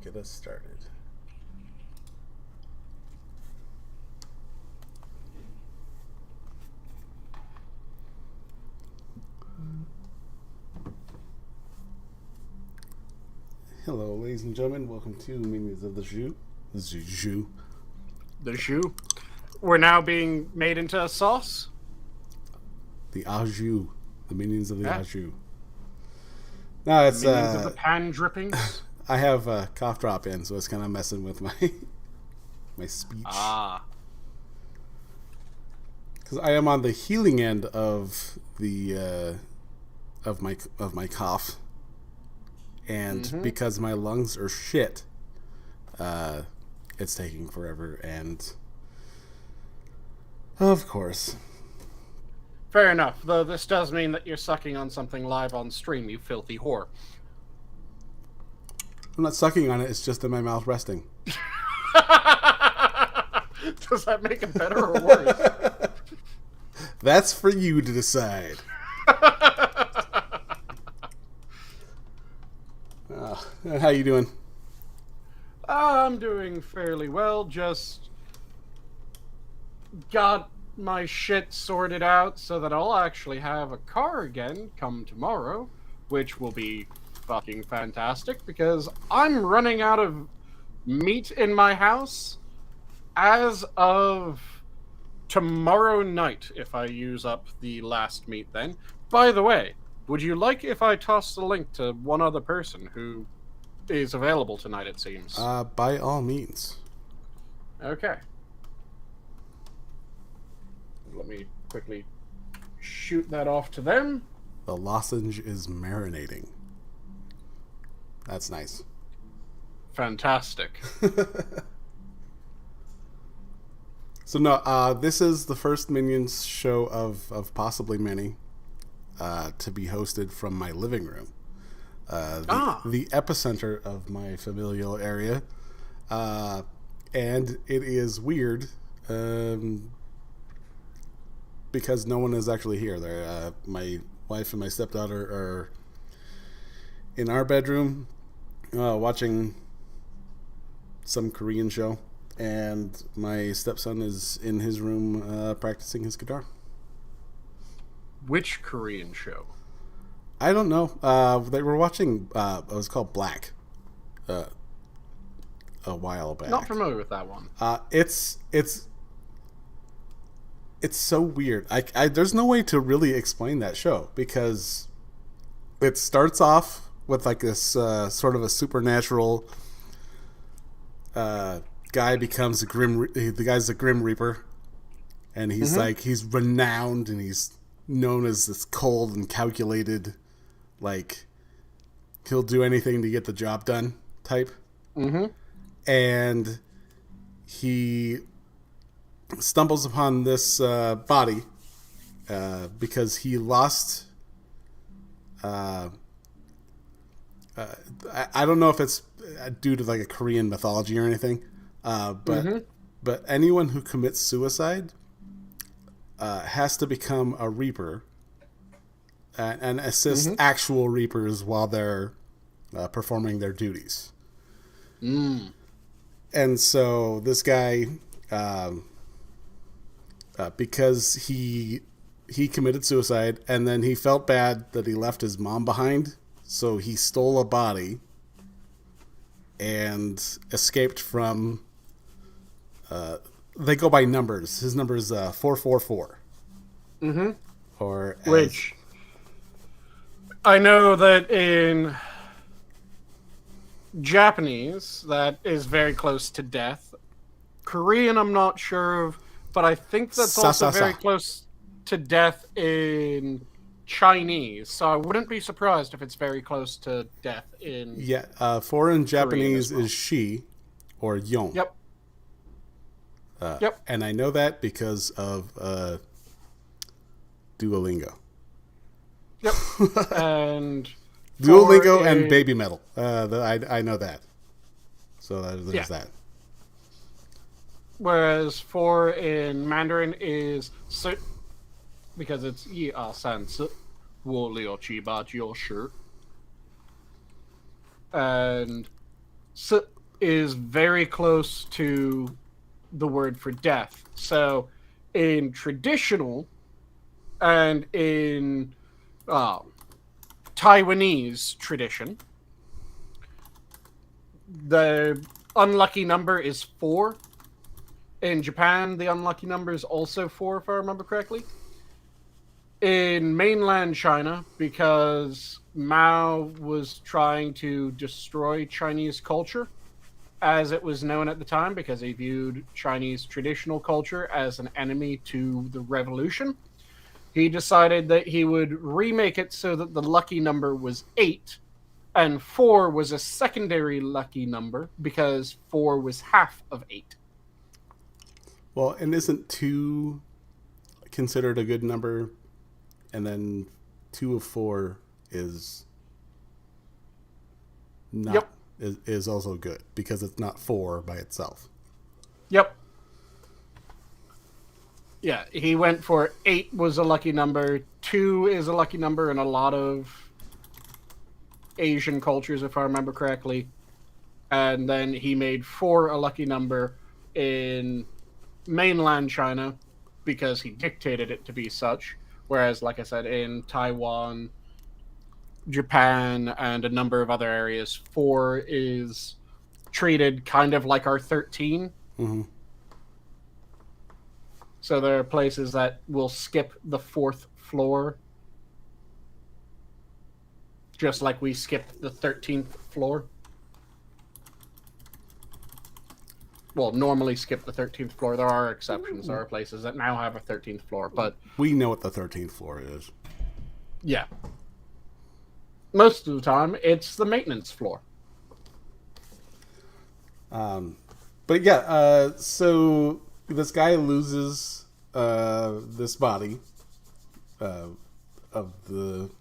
get us started. Hello, ladies and gentlemen. Welcome to Minions of the Jus. The jus. We're now being made into a sauce? The au jus. The Minions of the au jus. No, it's Minions of the pan drippings? I have a cough drop in, so it's kind of messing with my speech. Because I am on the healing end of the of my cough, and because my lungs are shit, it's taking forever. And of course, Fair enough, though this does mean that you're sucking on something live on stream, you filthy whore. I'm not sucking on it. It's just in my mouth resting. Does that make it better or worse? That's for you to decide. How you doing? I'm doing fairly well, just got my shit sorted out so that I'll actually have a car again come tomorrow, which will be fucking fantastic because I'm running out of meat in my house as of tomorrow night if I use up the last meat then. By the way, would you like if I toss the link to one other person who is available tonight, it seems? By all means. Okay. Let me quickly shoot that off to them. The lozenge is marinating. That's nice. Fantastic. So no, this is the first Minions show of possibly many to be hosted from my living room. The epicenter of my familial area. And it is weird because no one is actually here. My wife and my stepdaughter are in our bedroom watching some Korean show, and my stepson is in his room practicing his guitar. Which Korean show? I don't know. They were watching. It was called Black. A while back. Not familiar with that one. It's so weird. I there's no way to really explain that show because it starts off with like this sort of a supernatural guy becomes the guy's a Grim Reaper, and he's like he's renowned and he's known as this cold and calculated, like he'll do anything to get the job done type. And he stumbles upon this body because he lost. I don't know if it's due to like a Korean mythology or anything, but anyone who commits suicide has to become a Reaper and assist actual Reapers while they're performing their duties. And so this guy, because he committed suicide and then he felt bad that he left his mom behind, so he stole a body and escaped from. They go by numbers. His number is 444. Or which I know that in Japanese that is very close to death. Korean I'm not sure of, but I think that's also very close to death in Chinese. So I wouldn't be surprised if it's very close to death in four in Japanese is shi or yon. Yep. And I know that because of Duolingo. Yep. And Duolingo and Baby Metal. I know that. So there's that. Whereas 4 in Mandarin is because it's yi a san si wo liu qi ba jiu shi. And is very close to the word for death. So in traditional and in Taiwanese tradition, the unlucky number is 4. In Japan, the unlucky number is also 4, if I remember correctly. In mainland China, because Mao was trying to destroy Chinese culture, as it was known at the time, because he viewed Chinese traditional culture as an enemy to the revolution, he decided that he would remake it so that the lucky number was 8, and 4 was a secondary lucky number because 4 was half of 8. Well, and isn't 2 considered a good number? And then 2 of 4 is not. Yep. Is also good because it's not 4 by itself. Yep. Yeah, he went for 8 was a lucky number. 2 is a lucky number in a lot of Asian cultures, if I remember correctly. And then he made 4 a lucky number in mainland China because he dictated it to be such. Whereas, like I said, in Taiwan, Japan, and a number of other areas, 4 is treated kind of like our 13. Mm-hmm. So there are places that will skip the 4th floor, just like we skipped the 13th floor. Well, normally skip the 13th floor. There are exceptions. There are places that now have a 13th floor, but we know what the 13th floor is. Yeah. Most of the time, it's the maintenance floor. But yeah, so this guy loses this body of the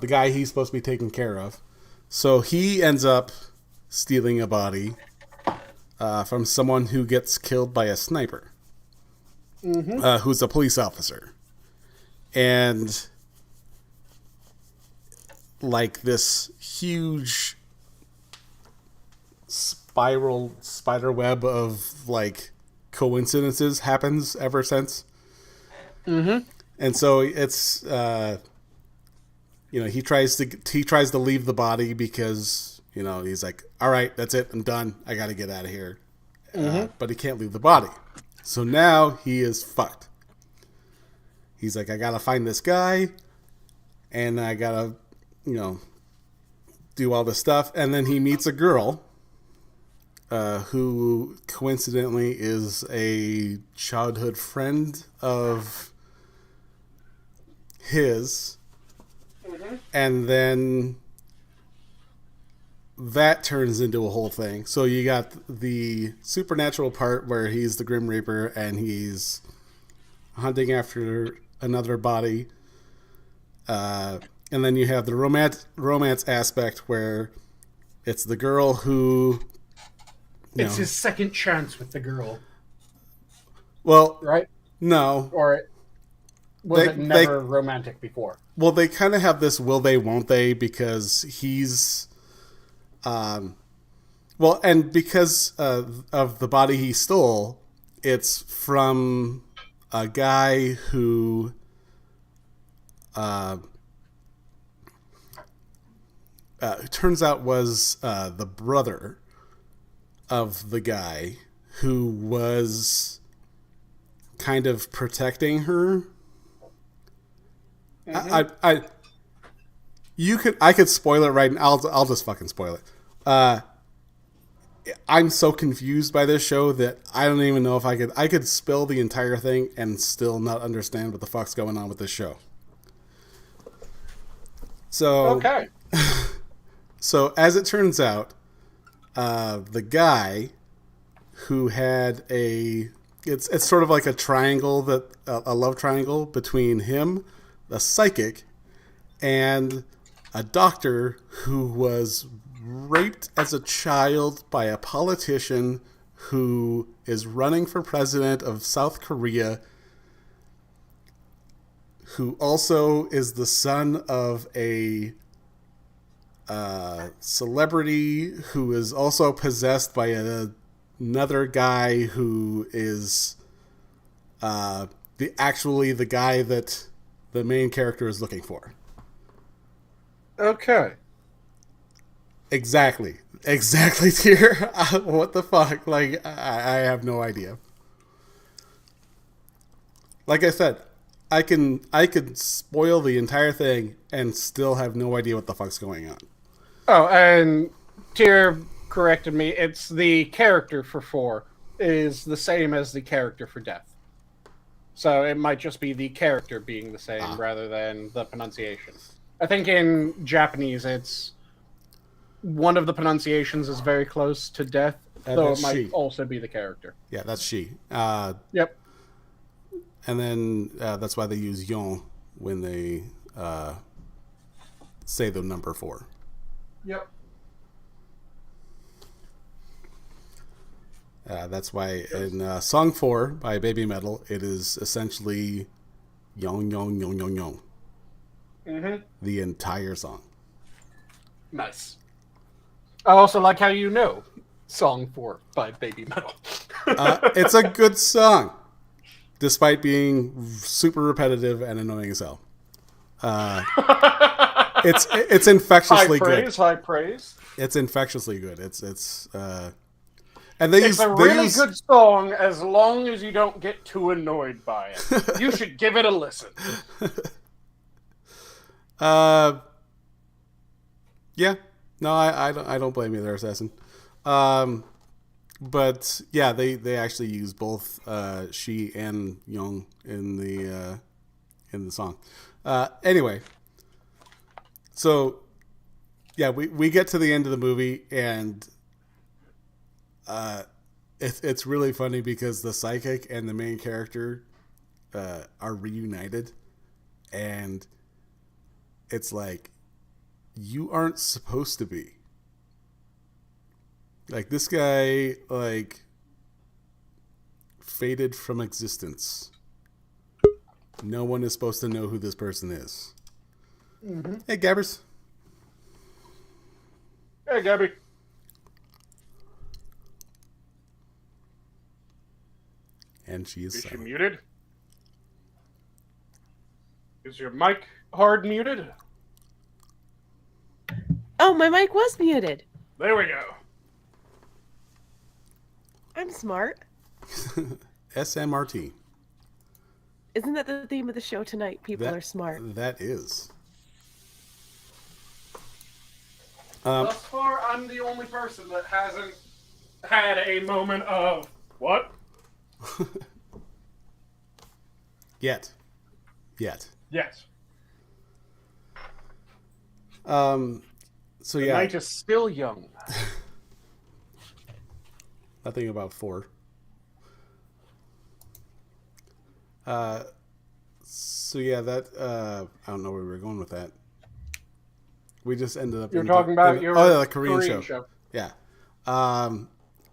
guy he's supposed to be taking care of. So he ends up stealing a body from someone who gets killed by a sniper, who's a police officer. And like this huge spider web of like coincidences happens ever since. Mm-hmm. And so it's he tries to leave the body because he's like, all right, that's it, I'm done, I gotta get out of here. But he can't leave the body, so now he is fucked. He's like, I gotta find this guy, and I gotta do all this stuff. And then he meets a girl who coincidentally is a childhood friend of his. And then that turns into a whole thing. So you got the supernatural part where he's the Grim Reaper and he's hunting after another body. And then you have the romance aspect where it's the girl who... It's his second chance with the girl. Well... Right? No. Or was it never romantic before? Well, they kind of have this will they, won't they, because he's... well, and because of the body he stole, it's from a guy who... turns out was the brother of the guy who was kind of protecting her. I could spoil it right now. I'll just fucking spoil it. I'm so confused by this show that I don't even know if I could spill the entire thing and still not understand what the fuck's going on with this show. So okay. So as it turns out, the guy who had it's sort of like a triangle a love triangle between him, the psychic, and a doctor who was raped as a child by a politician who is running for president of South Korea, who also is the son of a celebrity who is also possessed by another guy who is the guy that the main character is looking for. Okay. Exactly, Tier. What the fuck? Like, I have no idea. Like I said, I could spoil the entire thing and still have no idea what the fuck's going on. Oh, and Tyr corrected me. It's the character for 4 is the same as the character for Death. So it might just be the character being the same rather than the pronunciation. I think in Japanese, it's one of the pronunciations is very close to Death, though it might also be the character. Yeah, that's she. Yep. And then that's why they use yon when they say the number 4. Yep. That's why in Song 4 by Baby Metal, it is essentially yon, yon, yon, yon, yon. Mm-hmm. The entire song. Nice. I also like how you know Song 4 by Baby Metal. It's a good song, despite being super repetitive and annoying as hell. It's infectiously good. High praise. It's infectiously good. It's a really good song as long as you don't get too annoyed by it. You should give it a listen. Yeah. No, I don't blame you there, Assassin. But yeah, they actually use both she and Young in the song. Anyway, so yeah, we get to the end of the movie and it's really funny because the psychic and the main character are reunited, and it's like, you aren't supposed to be. Like, this guy, like, faded from existence. No one is supposed to know who this person is. Mm-hmm. Hey, Gabbers. Hey, Gabby. And she is she muted? Is your mic hard muted? Oh, my mic was muted. There we go. I'm smart. SMRT. Isn't that the theme of the show tonight? People are smart. That is. Thus far, I'm the only person that hasn't had a moment of, what? Yet. Yes. So the yeah. night is still young. Nothing about 4. So yeah, that I don't know where we were going with that. We just ended up. You're talking about the Korean show. Yeah.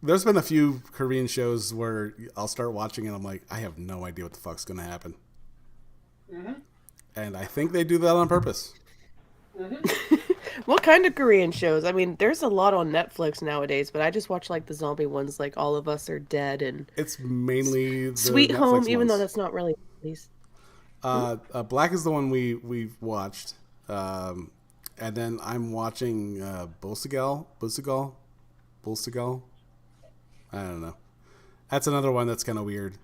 There's been a few Korean shows where I'll start watching and I'm like, I have no idea what the fuck's going to happen. Mm-hmm. And I think they do that on purpose. Mm-hmm. What kind of Korean shows? I mean, there's a lot on Netflix nowadays, but I just watch like the zombie ones, like All of Us Are Dead and it's mainly the Sweet Netflix Home, ones. even though that's not really these. Black is the one we've watched, and then I'm watching Bulsigal. I don't know. That's another one that's kind of weird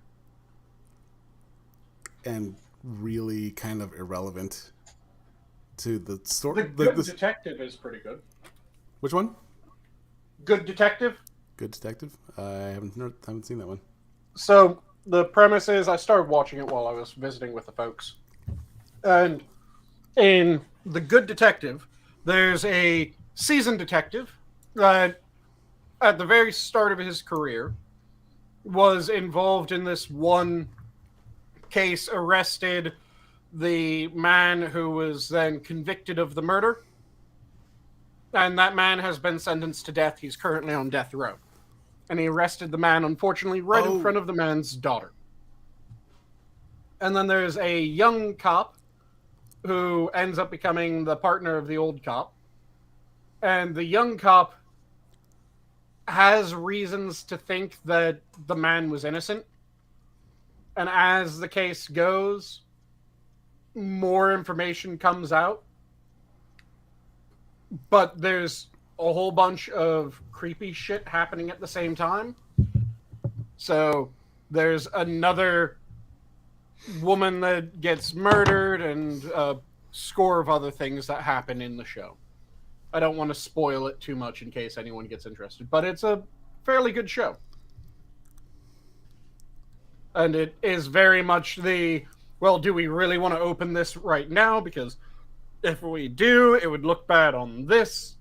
and really kind of irrelevant to the story. The Good Detective is pretty good. Which one? Good Detective. Good Detective. I haven't seen that one. So the premise is, I started watching it while I was visiting with the folks, and in The Good Detective, there's a seasoned detective that, at the very start of his career, was involved in this one case, arrested the man who was then convicted of the murder. And that man has been sentenced to death. He's currently on death row. And he arrested the man, unfortunately, right in front of the man's daughter. And then there's a young cop who ends up becoming the partner of the old cop. And the young cop has reasons to think that the man was innocent. And as the case goes, more information comes out. But there's a whole bunch of creepy shit happening at the same time. So there's another woman that gets murdered and a score of other things that happen in the show. I don't want to spoil it too much in case anyone gets interested, but it's a fairly good show. And it is very much well, do we really want to open this right now? Because if we do, it would look bad on this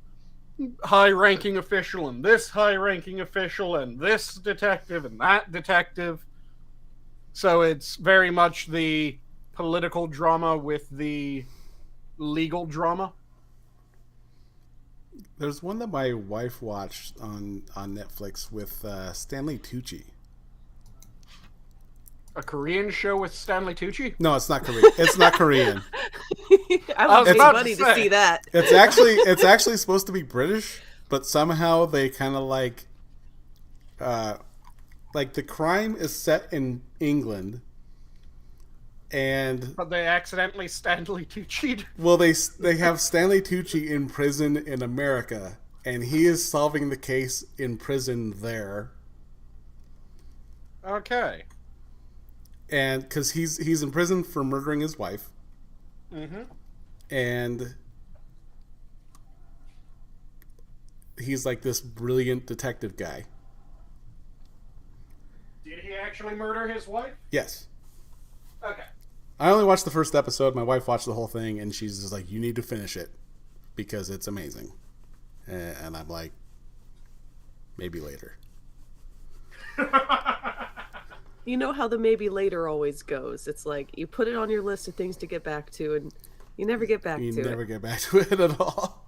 high-ranking official and this high-ranking official and this detective and that detective. So it's very much the political drama with the legal drama. There's one that my wife watched on Netflix with Stanley Tucci. A Korean show with Stanley Tucci? No, it's not Korean. It's not Korean. I would pay money to see that. It's actually supposed to be British, but somehow they kind of like the crime is set in England, but they accidentally Stanley Tucci'd. Well, they have Stanley Tucci in prison in America, and he is solving the case in prison there. Okay. And because he's in prison for murdering his wife. Mm-hmm. And he's like this brilliant detective guy. Did he actually murder his wife? Yes. Okay. I only watched the first episode. My wife watched the whole thing, and she's just like, you need to finish it because it's amazing. And I'm like, maybe later. You know how the maybe later always goes. It's like you put it on your list of things to get back to, and you never get back to it. You never get back to it at all.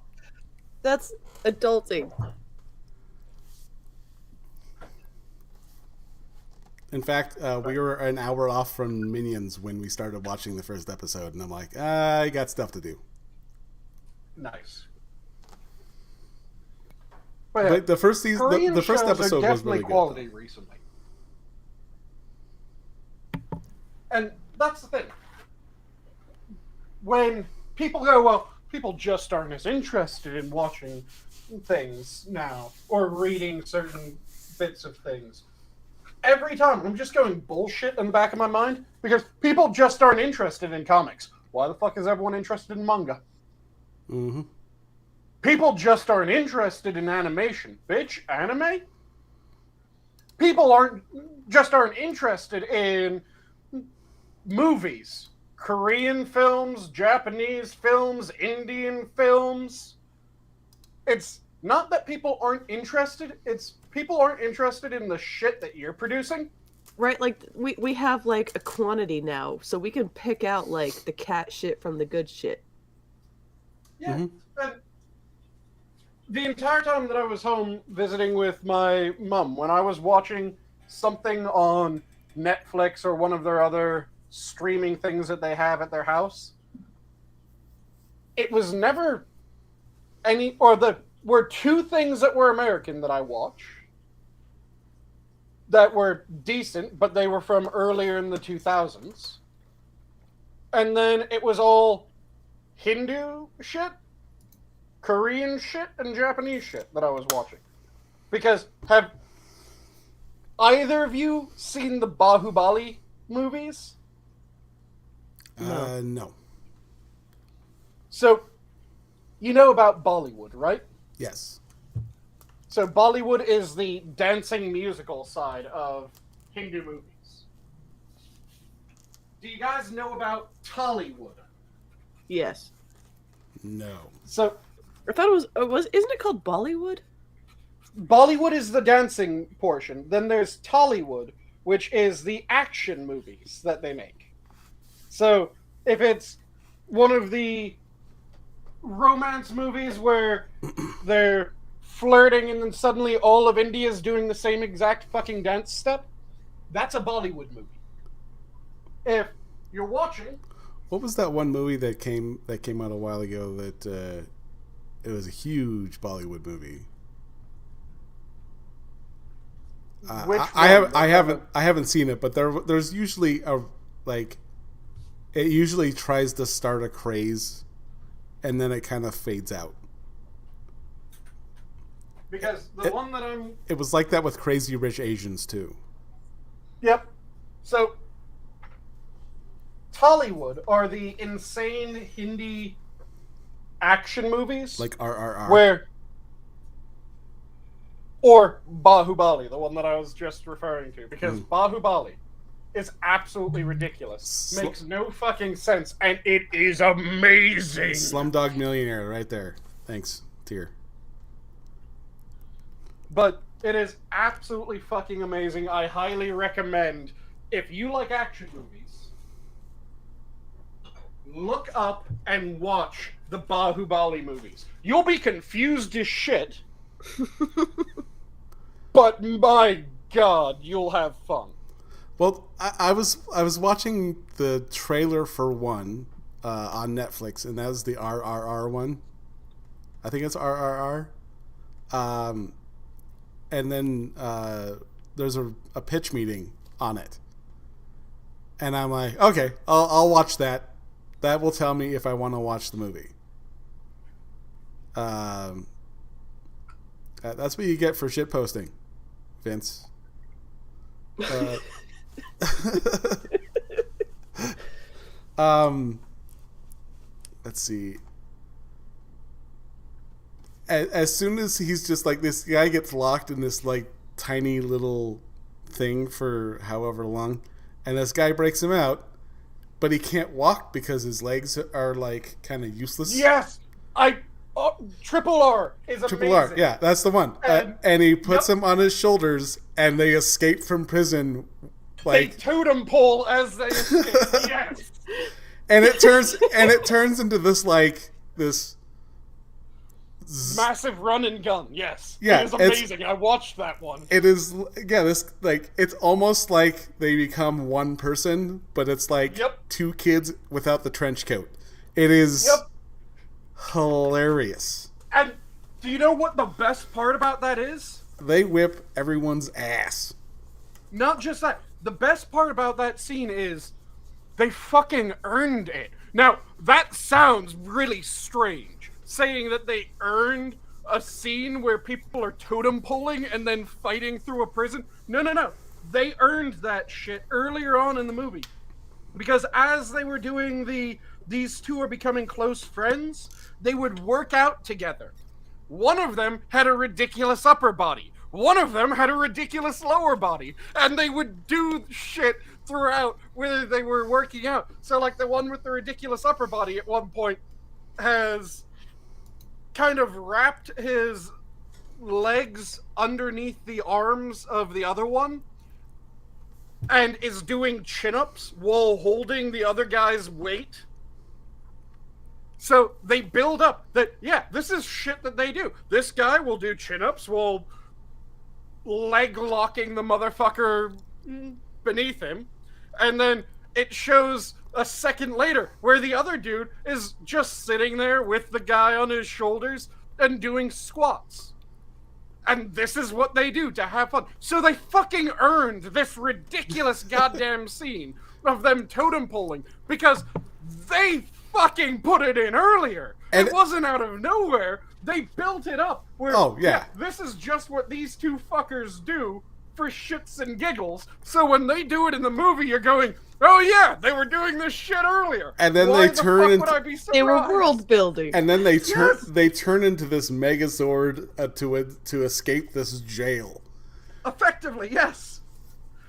That's adulting. In fact, we were an hour off from Minions when we started watching the first episode, and I'm like, I got stuff to do. Nice. But the first season, the first episode was really good. Quality recently. And that's the thing. When people go, well, people just aren't as interested in watching things now or reading certain bits of things. Every time, I'm just going bullshit in the back of my mind because people just aren't interested in comics. Why the fuck is everyone interested in manga? Mm-hmm. People just aren't interested in animation. Bitch, anime? People aren't interested in movies. Korean films, Japanese films, Indian films. It's not that people aren't interested, it's people aren't interested in the shit that you're producing. Right, like, we have, like, a quantity now, so we can pick out, like, the cat shit from the good shit. Yeah, and the entire time that I was home visiting with my mom, when I was watching something on Netflix or one of their other streaming things that they have at their house, it was never were two things that were American that I watch that were decent, but they were from earlier in the 2000s. And then it was all Hindu shit, Korean shit, and Japanese shit that I was watching. Because have either of you seen the Bahubali movies? No. So, you know about Bollywood, right? Yes. So Bollywood is the dancing musical side of Hindu movies. Do you guys know about Tollywood? Yes. No. So, I thought it was isn't it called Bollywood? Bollywood is the dancing portion. Then there's Tollywood, which is the action movies that they make. So, if it's one of the romance movies where they're flirting and then suddenly all of India is doing the same exact fucking dance step, that's a Bollywood movie. If you're watching... What was that one movie that came out a while ago that It was a huge Bollywood movie. I haven't seen it, but there's usually it usually tries to start a craze, and then it kind of fades out. Because the one that I'm... It was like that with Crazy Rich Asians, too. Yep. So, Tollywood are the insane Hindi action movies. Like RRR. Where... Or Bahubali, the one that I was just referring to. Because Bahubali is absolutely ridiculous. Makes no fucking sense, and it is amazing. Slumdog Millionaire, right there. Thanks, Tier. But it is absolutely fucking amazing. I highly recommend, if you like action movies, look up and watch the Bahubali movies. You'll be confused as shit, but my god, you'll have fun. Well, I was watching the trailer for one on Netflix, and that was the RRR one. I think it's RRR. And then there's a pitch meeting on it, and I'm like, okay, I'll watch that. That will tell me if I want to watch the movie. That's what you get for shit posting, Vince. Let's see. As soon as he's just like, this guy gets locked in this like tiny little thing for however long, and this guy breaks him out, but he can't walk because his legs are like kind of useless. Yes, Triple R is amazing. Triple R, yeah, that's the one. And he puts him on his shoulders, and they escape from prison. Like, they totem pole as they escape. Yes. And it turns into this massive run and gun. Yes. Yeah, it is amazing. I watched that one. It is, yeah, this like, it's almost like they become one person, but it's like two kids without the trench coat. It is hilarious. And do you know what the best part about that is? They whip everyone's ass. Not just that. The best part about that scene is they fucking earned it. Now, that sounds really strange, saying that they earned a scene where people are totem poling and then fighting through a prison. No. They earned that shit earlier on in the movie. Because as they were doing these two are becoming close friends, they would work out together. One of them had a ridiculous upper body. One of them had a ridiculous lower body. And they would do shit throughout where they were working out. So like the one with the ridiculous upper body at one point has kind of wrapped his legs underneath the arms of the other one and is doing chin-ups while holding the other guy's weight. So they build up that, yeah, this is shit that they do. This guy will do chin-ups while leg locking the motherfucker beneath him. And then it shows a second later where the other dude is just sitting there with the guy on his shoulders and doing squats. And this is what they do to have fun. So they fucking earned this ridiculous goddamn scene of them totem poling because they fucking put it in earlier. And it wasn't out of nowhere. They built it up. Where, this is just what these two fuckers do for shits and giggles. So when they do it in the movie, you're going, oh yeah, they were doing this shit earlier. And then they turn into they were world building. And then they turn into this Megazord to escape this jail. Effectively, yes.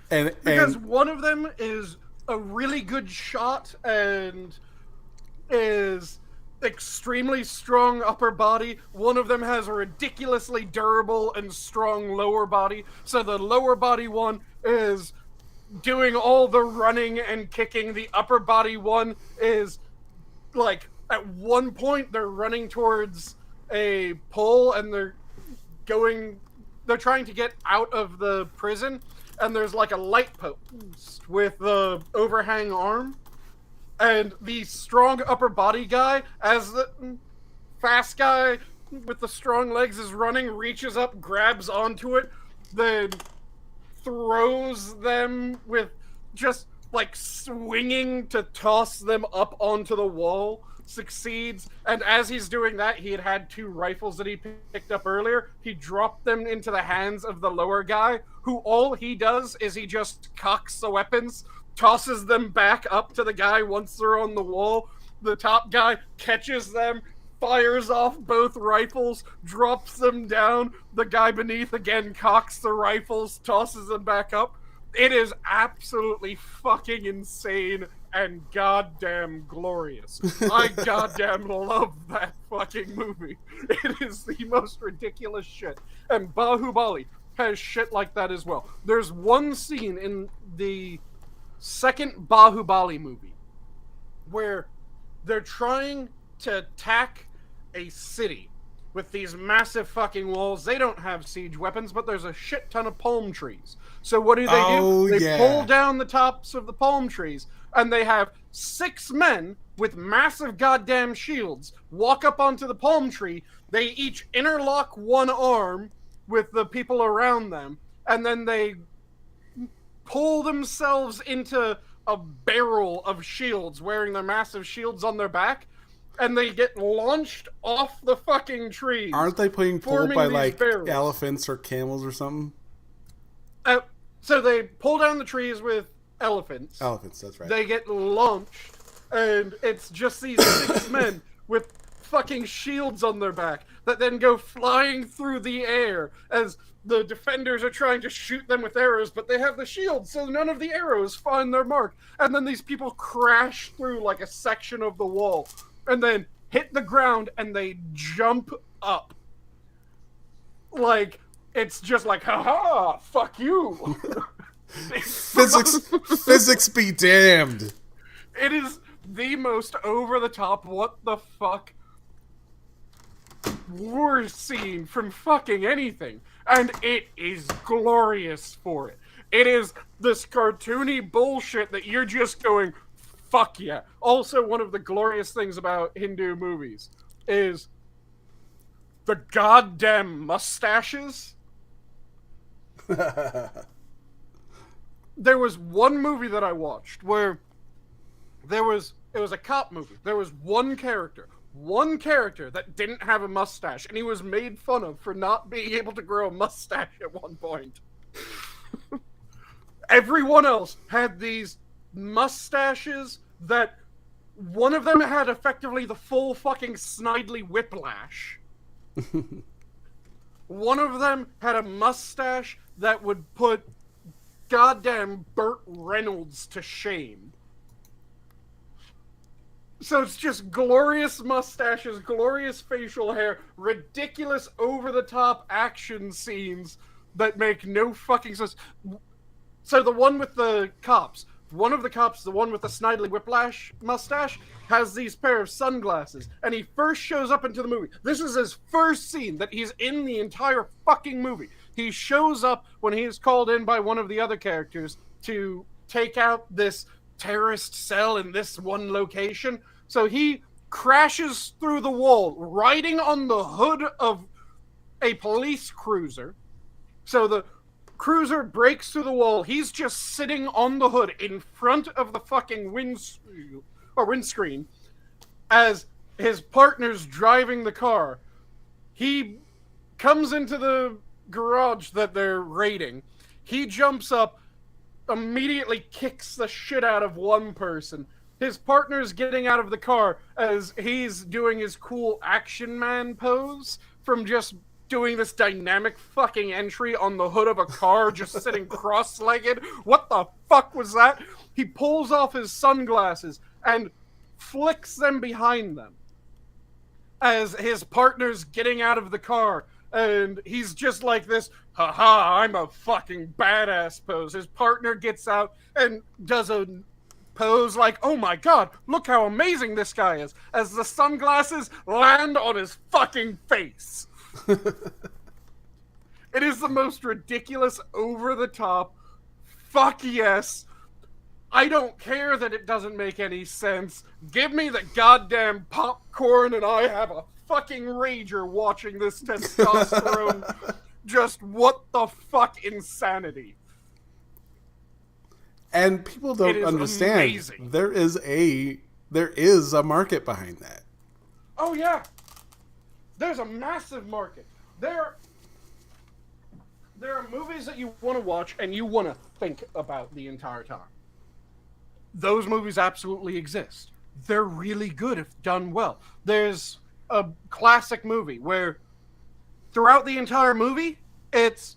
Because one of them is a really good shot and is extremely strong upper body. One of them has a ridiculously durable and strong lower body. So the lower body one is doing all the running and kicking. The upper body one is like at one point they're running towards a pole and they're trying to get out of the prison, and there's like a light post with the overhang arm. And the strong upper body guy, as the fast guy, with the strong legs is running, reaches up, grabs onto it, then throws them with just like swinging to toss them up onto the wall, succeeds, and as he's doing that, he had 2 rifles that he picked up earlier. He dropped them into the hands of the lower guy, who all he does is he just cocks the weapons, tosses them back up to the guy once they're on the wall. The top guy catches them, fires off both rifles, drops them down. The guy beneath again cocks the rifles, tosses them back up. It is absolutely fucking insane and goddamn glorious. I goddamn love that fucking movie. It is the most ridiculous shit. And Bahubali has shit like that as well. There's one scene in the second Bahubali movie where they're trying to attack a city with these massive fucking walls. They don't have siege weapons, but there's a shit ton of palm trees. So what do? They pull down the tops of the palm trees, and they have 6 men with massive goddamn shields walk up onto the palm tree. They each interlock one arm with the people around them, and then they pull themselves into a barrel of shields, wearing their massive shields on their back, and they get launched off the fucking trees. Aren't they being pulled by like barrels. elephants or camels or something? So they pull down the trees with elephants. Elephants, that's right. They get launched, and it's just these 6 men with fucking shields on their back that then go flying through the air as the defenders are trying to shoot them with arrows, but they have the shields, so none of the arrows find their mark. And then these people crash through like a section of the wall, and then hit the ground, and they jump up. Like, it's just like, haha, fuck you. Physics be damned. It is the most over-the-top, what the fuck war scene from fucking anything. And it is glorious for it. It is this cartoony bullshit that you're just going, fuck yeah. Also, one of the glorious things about Hindu movies is the goddamn mustaches. There was one movie that I watched where it was a cop movie. There was one character that didn't have a mustache, and he was made fun of for not being able to grow a mustache at one point. Everyone else had these mustaches that one of them had effectively the full fucking Snidely Whiplash. One of them had a mustache that would put goddamn Burt Reynolds to shame. So it's just glorious mustaches, glorious facial hair, ridiculous over-the-top action scenes that make no fucking sense. So the one with the cops, one of the cops, the one with the Snidely Whiplash mustache, has these pair of sunglasses, and he first shows up into the movie. This is his first scene that he's in the entire fucking movie. He shows up when he is called in by one of the other characters to take out this terrorist cell in this one location. So he crashes through the wall, riding on the hood of a police cruiser. So the cruiser breaks through the wall. He's just sitting on the hood in front of the fucking windscreen as his partner's driving the car. He comes into the garage that they're raiding. He jumps up, immediately kicks the shit out of one person. His partner's getting out of the car as he's doing his cool action man pose from just doing this dynamic fucking entry on the hood of a car, just sitting cross-legged. What the fuck was that? He pulls off his sunglasses and flicks them behind them as his partner's getting out of the car. And he's just like this, haha, I'm a fucking badass pose. His partner gets out and does a pose like, oh my god, look how amazing this guy is, as the sunglasses land on his fucking face. It is the most ridiculous, over-the-top, fuck yes, I don't care that it doesn't make any sense, give me the goddamn popcorn and I have a fucking rager watching this testosterone. Just what the fuck insanity. And people don't understand amazing. there is a market behind that. Oh yeah. There's a massive market. There are movies that you want to watch and you want to think about the entire time. Those movies absolutely exist. They're really good if done well. There's a classic movie where throughout the entire movie, it's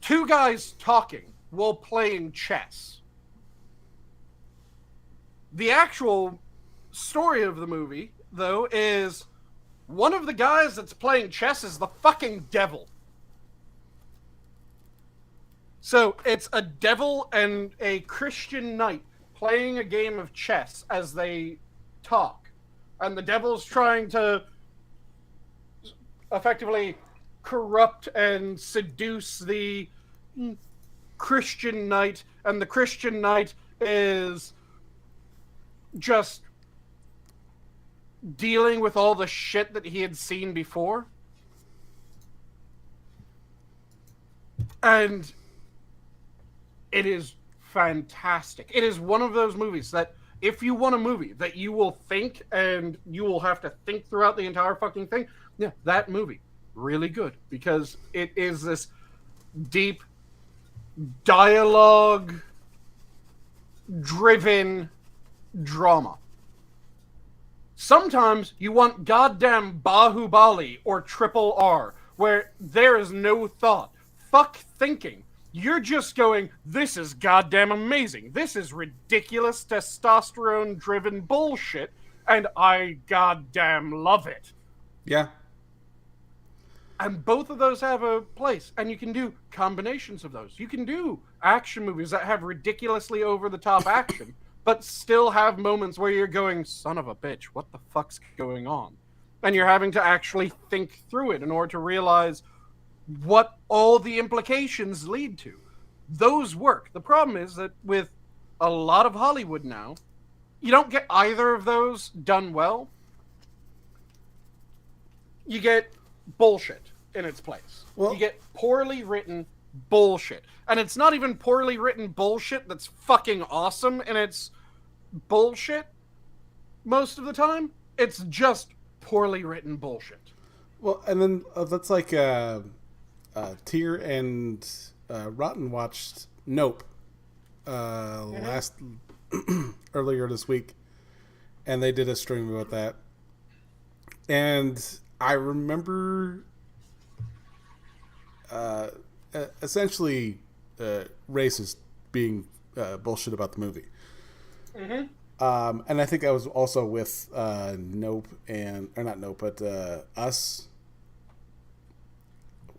two guys talking while playing chess. The actual story of the movie, though, is one of the guys that's playing chess is the fucking devil. So it's a devil and a Christian knight playing a game of chess as they talk. And the devil's trying to effectively corrupt and seduce the Christian knight. And the Christian knight is just dealing with all the shit that he had seen before. And it is fantastic. It is one of those movies that if you want a movie that you will think and you will have to think throughout the entire fucking thing, yeah, that movie, really good. Because it is this deep, dialogue-driven drama. Sometimes you want goddamn Bahubali or Triple R, where there is no thought. Fuck thinking. You're just going, this is goddamn amazing. This is ridiculous testosterone-driven bullshit, and I goddamn love it. Yeah. And both of those have a place, and you can do combinations of those. You can do action movies that have ridiculously over-the-top action, but still have moments where you're going, son of a bitch, what the fuck's going on? And you're having to actually think through it in order to realize what all the implications lead to. Those work. The problem is that with a lot of Hollywood now, you don't get either of those done well. You get bullshit in its place. Well, you get poorly written bullshit. And it's not even poorly written bullshit that's fucking awesome, and it's bullshit most of the time. It's just poorly written bullshit. Well, and then that's like Tyr and Rotten watched Nope last earlier this week, and they did a stream about that. And I remember essentially racist being bullshit about the movie. Mm-hmm. And I think I was also with Nope and, or not Nope, but Us,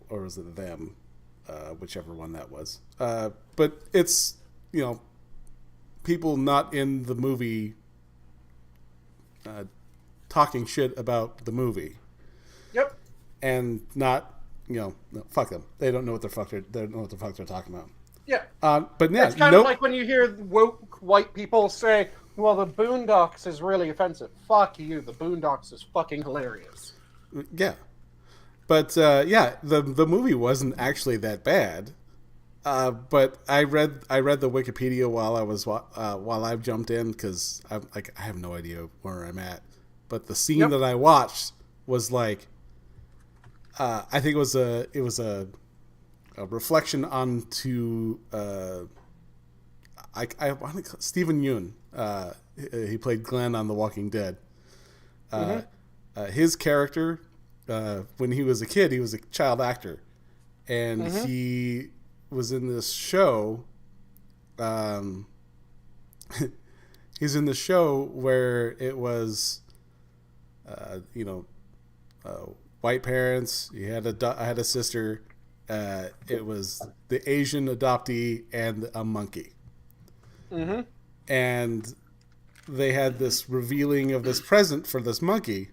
or was it Them, whichever one that was. But it's, you know, people not in the movie talking shit about the movie. Yep. And not, you know, no, fuck them. They don't know what the fuck they're talking about. Yeah. But yeah, it's kind of like when you hear woke white people say, well, the Boondocks is really offensive. Fuck you. The Boondocks is fucking hilarious. Yeah. But yeah, the movie wasn't actually that bad. But I read the Wikipedia while I jumped in, because I have no idea where I'm at. But the scene that I watched was like, I think it was a reflection onto I want to Stephen Yeun. He played Glenn on The Walking Dead. His character, when he was a kid, he was a child actor, and he was in this show. He's in the show where it was, white parents. He had I had a sister. It was the Asian adoptee and a monkey. Mm-hmm. And they had this revealing of this present for this monkey,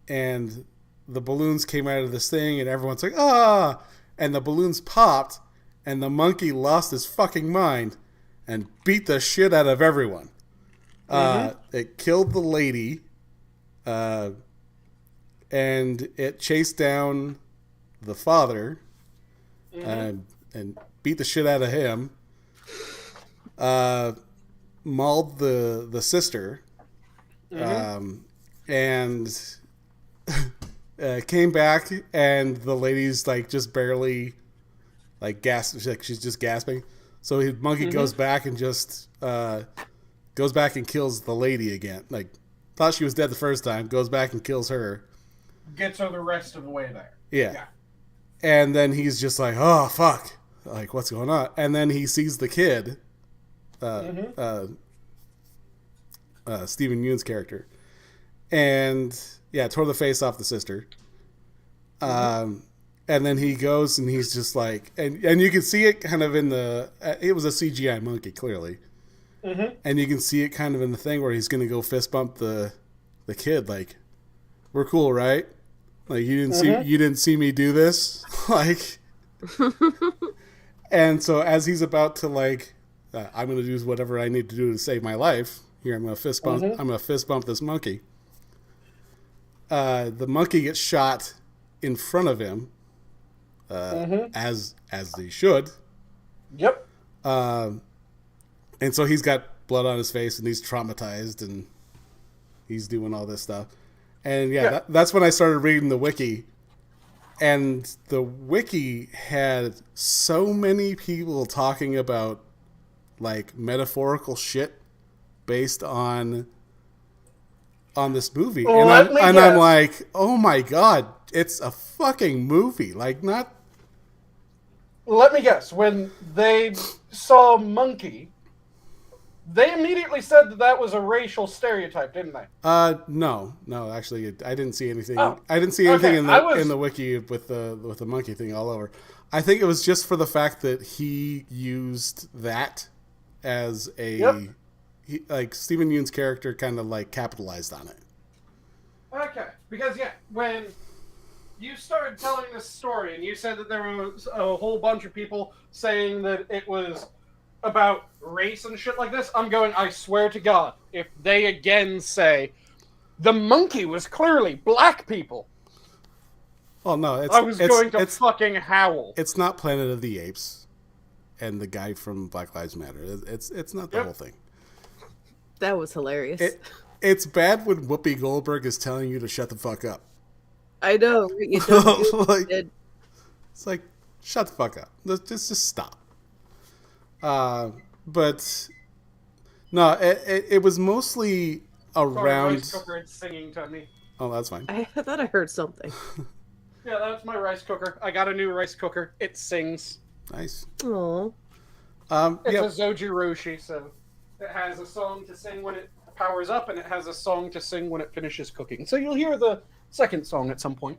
and the balloons came out of this thing, and everyone's like, ah! And the balloons popped, and the monkey lost his fucking mind and beat the shit out of everyone. It killed the lady. and it chased down the father and beat the shit out of him. Mauled the sister, and came back, and the lady's like just barely like she's just gasping. So his monkey goes back and just goes back and kills the lady again. Like, thought she was dead the first time, goes back and kills her. Gets her the rest of the way there. Yeah. And then he's just like, oh fuck, like what's going on? And then he sees the kid. Stephen Yeun's character, and tore the face off the sister. And then he goes and he's just like, and you can see it kind of in the. It was a CGI monkey, clearly, and you can see it kind of in the thing where he's going to go fist bump the kid, like, we're cool, right? Like, you didn't see me do this, like. And so as he's about to like. I'm going to do whatever I need to do to save my life. Here, I'm going to fist bump. I'm going to fist bump this monkey. The monkey gets shot in front of him, as they should. Yep. And so he's got blood on his face, and he's traumatized, and he's doing all this stuff. And that's when I started reading the wiki. And the wiki had so many people talking about like metaphorical shit based on this movie. Well, I'm like, oh my god, it's a fucking movie. Like, not. Let me guess. When they saw Monkey, they immediately said that was a racial stereotype, didn't they? No, actually, I didn't see anything. Oh. I didn't see anything Okay. in the wiki with the monkey thing all over. I think it was just for the fact that he used that as a like Stephen Yeun's character kind of like capitalized on it. Okay, because when you started telling this story and you said that there was a whole bunch of people saying that it was about race and shit like this, I'm going, I swear to God, if they again say the monkey was clearly black people. Oh no, I was going to fucking howl. It's not Planet of the Apes and the guy from Black Lives Matter. It's not the whole thing. That was hilarious. It's bad when Whoopi Goldberg is telling you to shut the fuck up. I know. You don't like, it's like, shut the fuck up. Just stop. But no, it was mostly around. Rice cooker is singing to me. Oh, that's fine. I thought I heard something. Yeah, that's my rice cooker. I got a new rice cooker. It sings. Nice. Aww. It's a Zoji Roshi, so it has a song to sing when it powers up, and it has a song to sing when it finishes cooking. So you'll hear the second song at some point.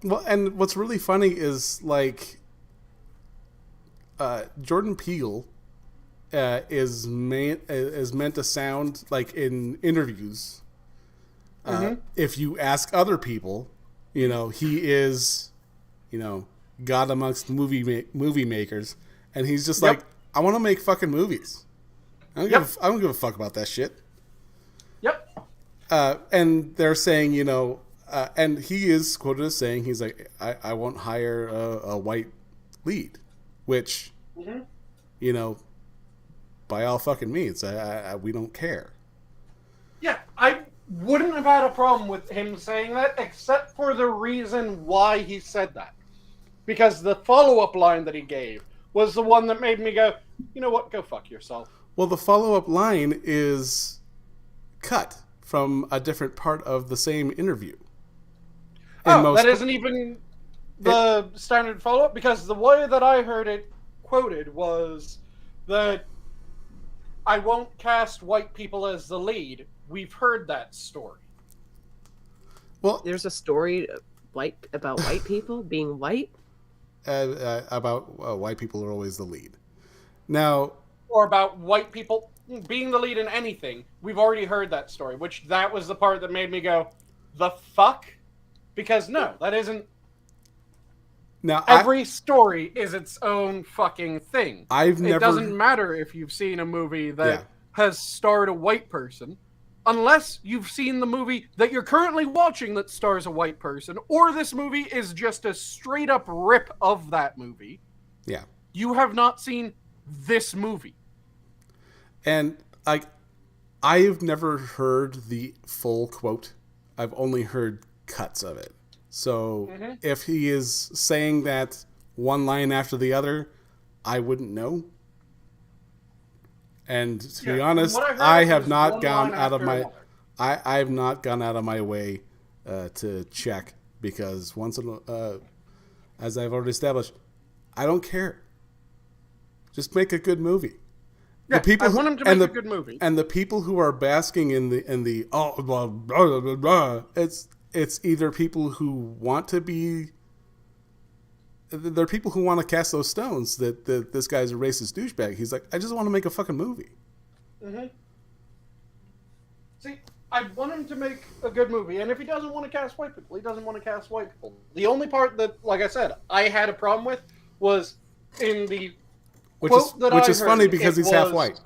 Well, and what's really funny is like Jordan Peele is meant to sound like in interviews. If you ask other people, he is, God amongst movie makers, and he's just like, I want to make fucking movies. I don't give a fuck about that shit. Yep. And they're saying, and he is quoted as saying, he's like, I won't hire a white lead, which, by all fucking means, we don't care. Yeah, I wouldn't have had a problem with him saying that, except for the reason why he said that. Because the follow-up line that he gave was the one that made me go, you know what, go fuck yourself. Well, the follow-up line is cut from a different part of the same interview. That isn't even the standard follow-up? Because the way that I heard it quoted was that I won't cast white people as the lead. We've heard that story. Well, there's a story about white people being white? About white people are always the lead. Now... Or about white people being the lead in anything. We've already heard that story, which that was the part that made me go, the fuck? Because no, that isn't... Now, every story is its own fucking thing. It doesn't matter if you've seen a movie that has starred a white person. unless you've seen the movie that you're currently watching that stars a white person, or this movie is just a straight up rip of that movie. Yeah. You have not seen this movie. And I've never heard the full quote. I've only heard cuts of it. So if he is saying that one line after the other, I wouldn't know. And to be honest, I have not gone out of my I have not gone out of my way to check, because as I've already established, I don't care. Just make a good movie. Yeah, the people I want him to make a good movie. And the people who are basking in the oh blah, blah, blah, blah, it's either people who want to be. There are people who want to cast those stones that this guy's a racist douchebag. He's like, I just want to make a fucking movie. See, I want him to make a good movie, and if he doesn't want to cast white people, he doesn't want to cast white people. The only part that, like I said, I had a problem with was in the quote that I heard. Which is funny because he's half white.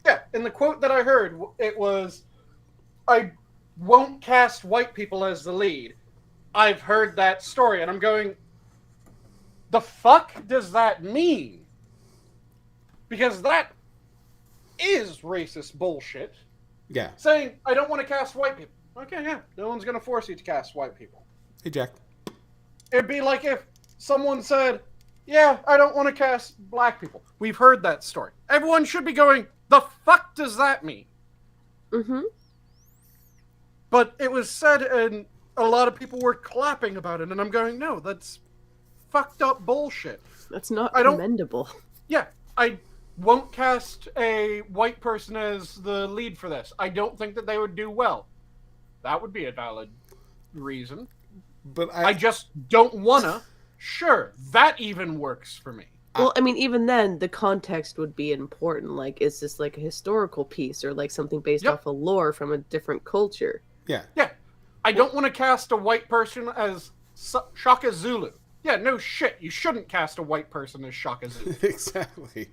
Yeah, in the quote that I heard, it was, I won't cast white people as the lead. I've heard that story, and I'm going, the fuck does that mean? Because that is racist bullshit. Yeah. Saying, I don't want to cast white people. Okay, yeah. No one's going to force you to cast white people. Hey, Jack. It'd be like if someone said, yeah, I don't want to cast black people. We've heard that story. Everyone should be going, the fuck does that mean? But it was said, and a lot of people were clapping about it, and I'm going, no, that's fucked up bullshit. That's not commendable. Yeah, I won't cast a white person as the lead for this. I don't think that they would do well. That would be a valid reason. But I just don't wanna. Sure, that even works for me. Well, I mean, even then, the context would be important. Like, is this like a historical piece or like something based off of lore from a different culture? Yeah. Yeah. I don't want to cast a white person as Shaka Zulu. Yeah, no shit. You shouldn't cast a white person as Shaka Zulu. Exactly.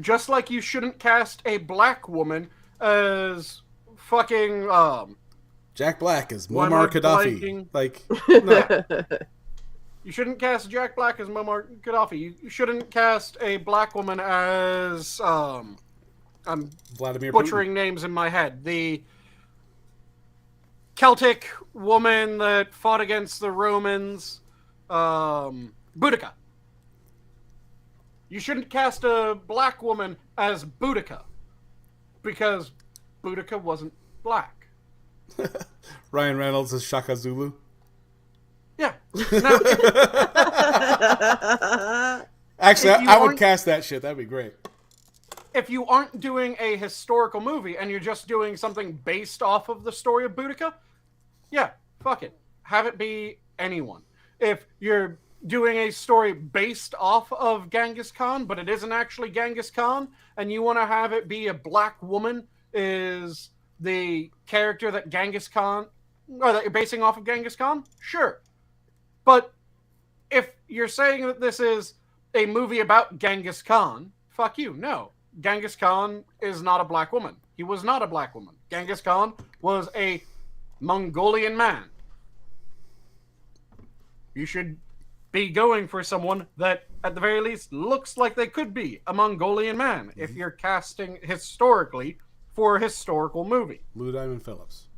Just like you shouldn't cast a black woman as fucking Jack Black as Muammar Gaddafi. Like, no. You shouldn't cast Jack Black as Muammar Gaddafi. You shouldn't cast a black woman as I'm Vladimir butchering Putin. names in my head. The Celtic woman that fought against the Romans, Boudica. You shouldn't cast a black woman as Boudica, because Boudica wasn't black. Ryan Reynolds as Shaka Zulu. Yeah. Now, actually, I would cast that shit. That'd be great. If you aren't doing a historical movie and you're just doing something based off of the story of Boudica, yeah, fuck it. Have it be anyone. If you're doing a story based off of Genghis Khan, but it isn't actually Genghis Khan, and you want to have it be a black woman is the character that Genghis Khan, or that you're basing off of Genghis Khan, sure. But if you're saying that this is a movie about Genghis Khan, fuck you, no. Genghis Khan is not a black woman. He was not a black woman. Genghis Khan was a Mongolian man. You should be going for someone that, at the very least, looks like they could be a Mongolian man if you're casting historically for a historical movie. Lou Diamond Phillips.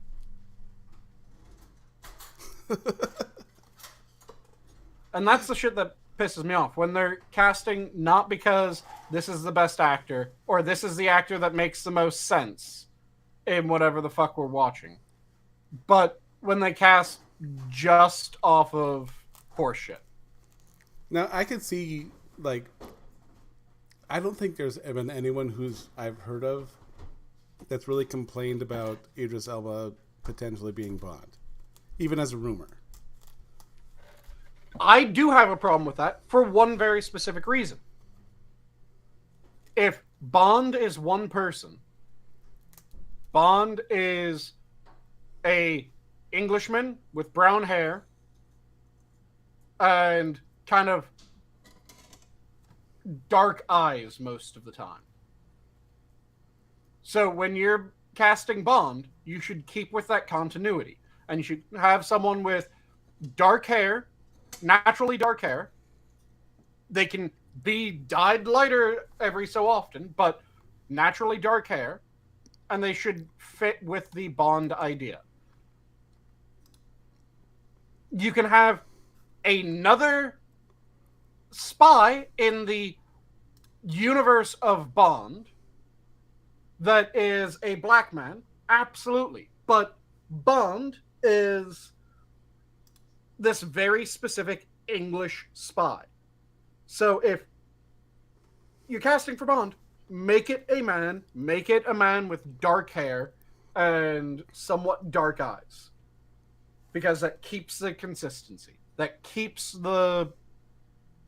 And that's the shit that pisses me off. When they're casting not because this is the best actor, or this is the actor that makes the most sense in whatever the fuck we're watching. But when they cast just off of horseshit. Now, I could see, like, I don't think there's been anyone who's I've heard of that's really complained about Idris Elba potentially being Bond, even as a rumor. I do have a problem with that for one very specific reason. If Bond is one person, Bond is a Englishman with brown hair and kind of dark eyes most of the time. So when you're casting Bond, you should keep with that continuity. And you should have someone with dark hair, naturally dark hair. They can be dyed lighter every so often, but naturally dark hair. And they should fit with the Bond idea. You can have another spy in the universe of Bond that is a black man, absolutely. But Bond is this very specific English spy. So if you're casting for Bond, make it a man with dark hair and somewhat dark eyes. Because that keeps the consistency. That keeps the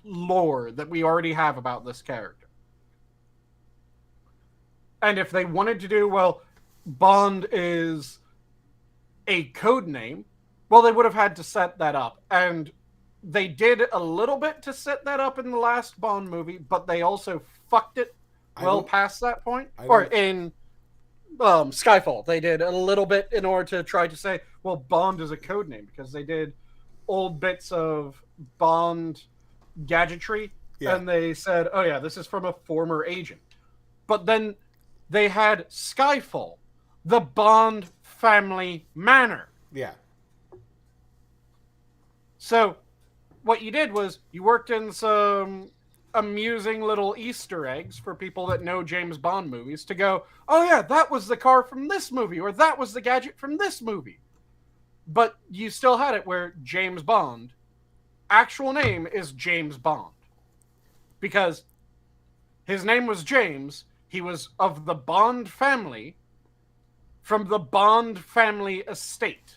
lore that we already have about this character. And if they wanted to do, well, Bond is a code name, well, they would have had to set that up. And they did a little bit to set that up in the last Bond movie, but they also fucked it well past that point. Or in Skyfall, they did a little bit in order to try to say, well, Bond is a code name, because they did old bits of Bond gadgetry, and they said, oh yeah, this is from a former agent. But then they had Skyfall, the Bond family manor. Yeah. So what you did was you worked in some amusing little Easter eggs for people that know James Bond movies to go, oh yeah, that was the car from this movie, or that was the gadget from this movie. But you still had it where James Bond, actual name is James Bond. Because his name was James, he was of the Bond family, from the Bond family estate.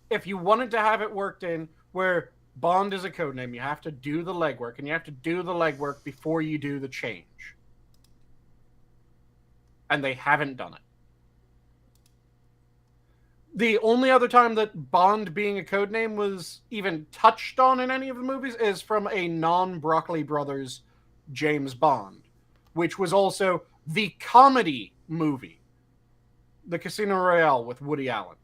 If you wanted to have it worked in where Bond is a codename, you have to do the legwork, and you have to do the legwork before you do the change. And they haven't done it. The only other time that Bond being a codename was even touched on in any of the movies is from a non-Broccoli Brothers James Bond, which was also the comedy movie, the Casino Royale with Woody Allen,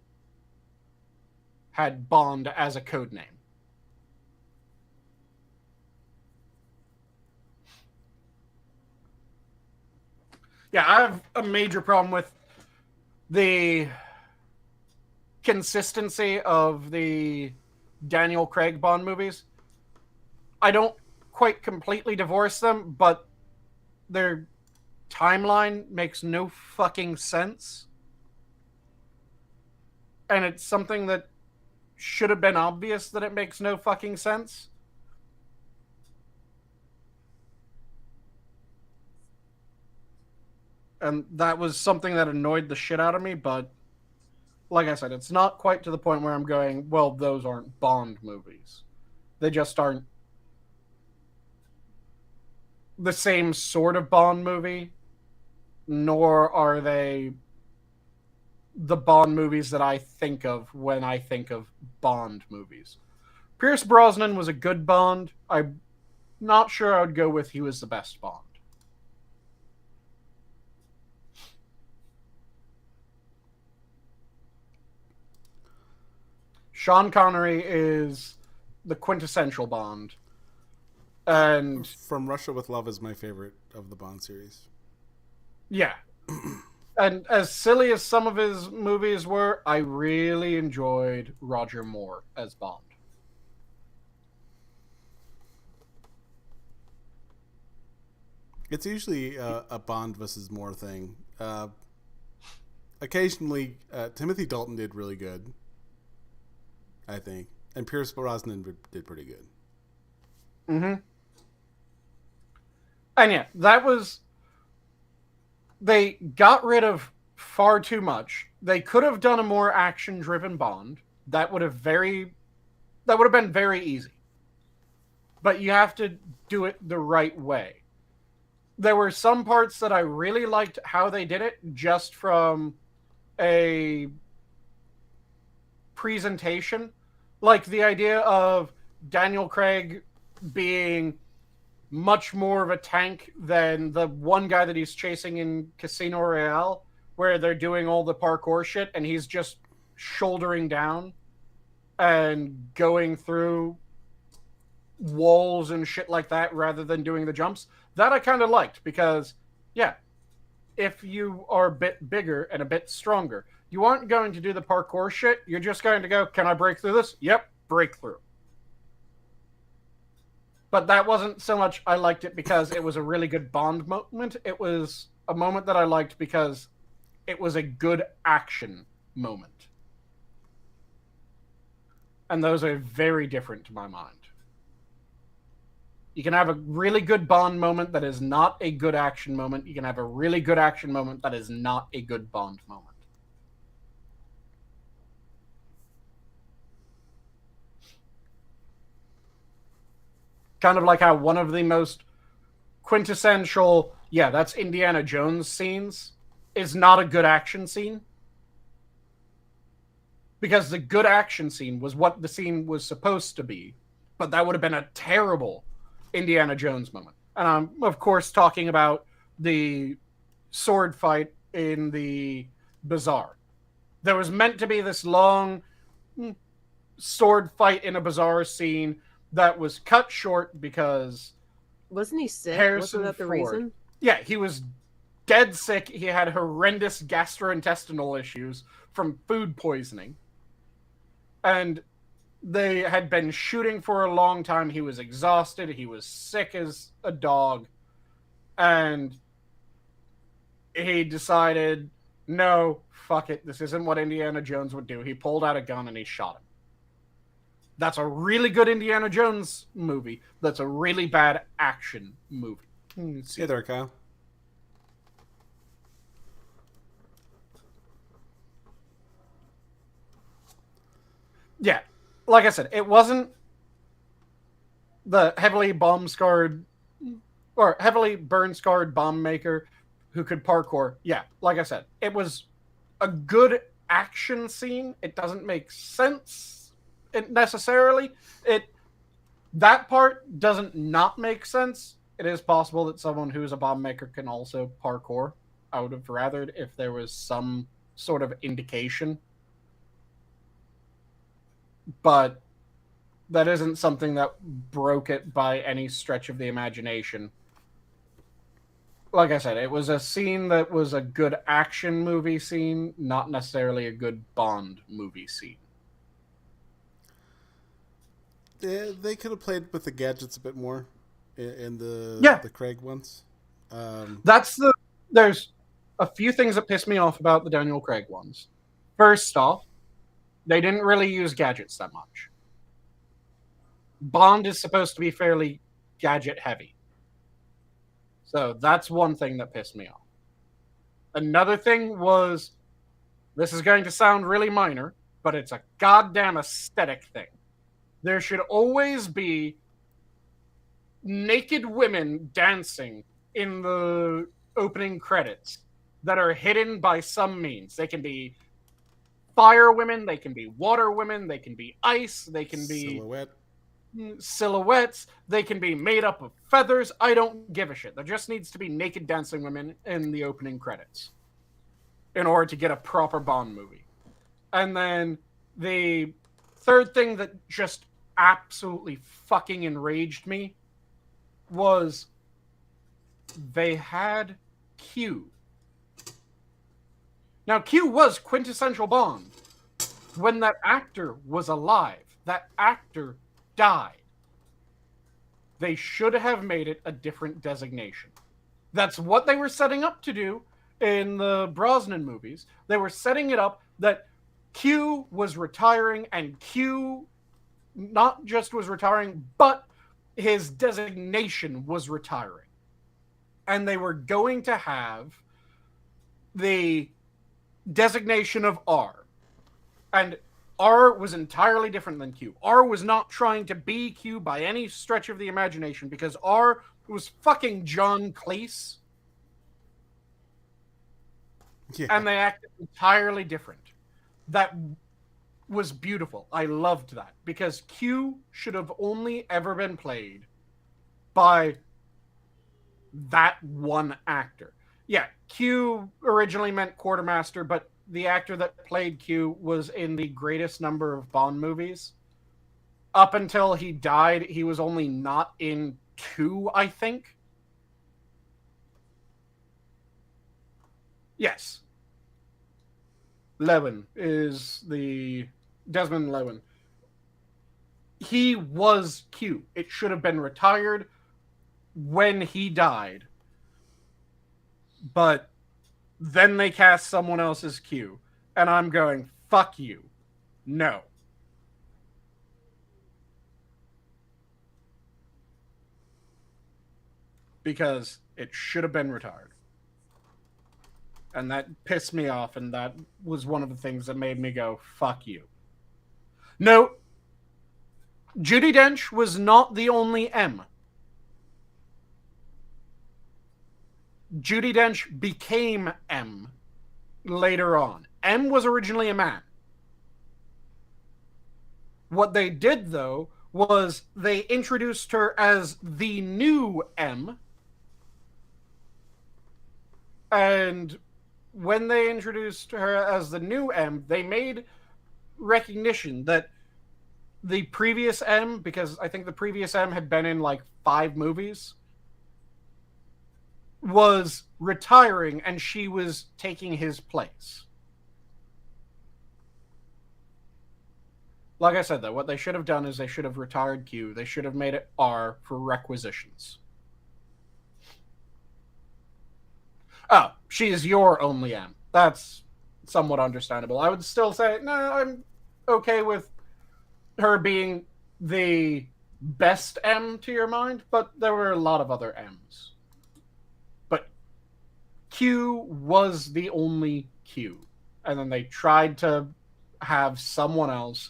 had Bond as a codename. Yeah, I have a major problem with the consistency of the Daniel Craig Bond movies. I don't quite completely divorce them, but their timeline makes no fucking sense. And it's something that should have been obvious that it makes no fucking sense. And that was something that annoyed the shit out of me, but like I said, it's not quite to the point where I'm going, well, those aren't Bond movies. They just aren't the same sort of Bond movie, nor are they the Bond movies that I think of when I think of Bond movies. Pierce Brosnan was a good Bond. I'm not sure I would go with he was the best Bond. Sean Connery is the quintessential Bond. And From Russia with Love is my favorite of the Bond series. Yeah. And as silly as some of his movies were, I really enjoyed Roger Moore as Bond. It's usually a Bond versus Moore thing. Occasionally, Timothy Dalton did really good, I think. And Pierce Brosnan did pretty good. Mm-hmm. And yeah, that was... They got rid of far too much. They could have done a more action-driven Bond. That would have been very easy. But you have to do it the right way. There were some parts that I really liked how they did it, just from a presentation. Like the idea of Daniel Craig being much more of a tank than the one guy that he's chasing in Casino Royale, where they're doing all the parkour shit and he's just shouldering down and going through walls and shit like that rather than doing the jumps. That I kind of liked because, yeah, if you are a bit bigger and a bit stronger, you aren't going to do the parkour shit. You're just going to go, can I break through this? Yep, break through. But that wasn't so much I liked it because it was a really good Bond moment. It was a moment that I liked because it was a good action moment. And those are very different to my mind. You can have a really good Bond moment that is not a good action moment. You can have a really good action moment that is not a good Bond moment. Kind of like how one of the most quintessential, yeah, that's Indiana Jones scenes, is not a good action scene. Because the good action scene was what the scene was supposed to be. But that would have been a terrible Indiana Jones moment. And I'm, of course, talking about the sword fight in the bazaar. There was meant to be this long sword fight in a bazaar scene that was cut short because... Wasn't he sick? Harrison Wasn't that the Ford, reason? Yeah, he was dead sick. He had horrendous gastrointestinal issues from food poisoning. And they had been shooting for a long time. He was exhausted. He was sick as a dog. And he decided, no, fuck it. This isn't what Indiana Jones would do. He pulled out a gun and he shot him. That's a really good Indiana Jones movie. That's a really bad action movie. Hey there, Kyle. Yeah, like I said, it wasn't the heavily bomb-scarred or heavily burn-scarred bomb maker who could parkour. Yeah, like I said, it was a good action scene. It doesn't make sense necessarily. That part doesn't not make sense. It is possible that someone who's a bomb maker can also parkour. I would have rathered if there was some sort of indication. But that isn't something that broke it by any stretch of the imagination. Like I said, it was a scene that was a good action movie scene, not necessarily a good Bond movie scene. Yeah, they could have played with the gadgets a bit more in the Craig ones. There's a few things that piss me off about the Daniel Craig ones. First off, they didn't really use gadgets that much. Bond is supposed to be fairly gadget heavy. So that's one thing that pissed me off. Another thing was, this is going to sound really minor, but it's a goddamn aesthetic thing. There should always be naked women dancing in the opening credits that are hidden by some means. They can be fire women, they can be water women, they can be ice, they can be silhouettes, they can be made up of feathers. I don't give a shit. There just needs to be naked dancing women in the opening credits in order to get a proper Bond movie. And then the third thing that just absolutely fucking enraged me was they had Q. Now, Q was quintessential Bond. When that actor was alive, that actor died. They should have made it a different designation. That's what they were setting up to do in the Brosnan movies. They were setting it up that Q was retiring, and Q not just was retiring, but his designation was retiring. And they were going to have the designation of R. And R was entirely different than Q. R was not trying to be Q by any stretch of the imagination, because R was fucking John Cleese. Yeah. And they acted entirely different. That was beautiful. I loved that, because Q should have only ever been played by that one actor. Yeah, Q originally meant quartermaster, but the actor that played Q was in the greatest number of Bond movies. Up until he died, he was only not in 2, I think. Yes. Lewin is the... Desmond Lewin. He was Q. It should have been retired when he died. But then they cast someone else as Q. And I'm going, fuck you. No. Because it should have been retired. And that pissed me off, and that was one of the things that made me go, fuck you. No, Judi Dench was not the only M. Judi Dench became M later on. M was originally a man. What they did, though, was they introduced her as the new M. And when they introduced her as the new M, they made recognition that the previous M, because I think the previous M had been in like 5 movies, was retiring and she was taking his place. Like I said, though, what they should have done is they should have retired Q. They should have made it R for requisitions. Oh, she is your only M. That's somewhat understandable. I would still say, no, I'm okay with her being the best M to your mind, but there were a lot of other M's. But Q was the only Q. And then they tried to have someone else,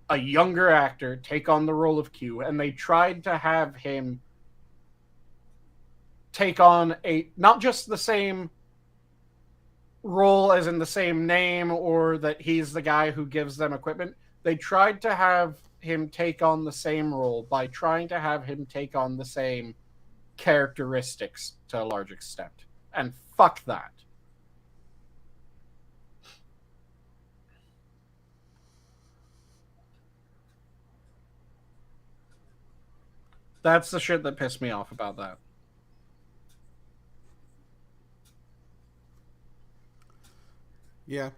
a younger actor, take on the role of Q, and they tried to have him take on not just the same role as in the same name or that he's the guy who gives them equipment. They tried to have him take on the same role by trying to have him take on the same characteristics to a large extent. And fuck that. That's the shit that pissed me off about that. Yeah.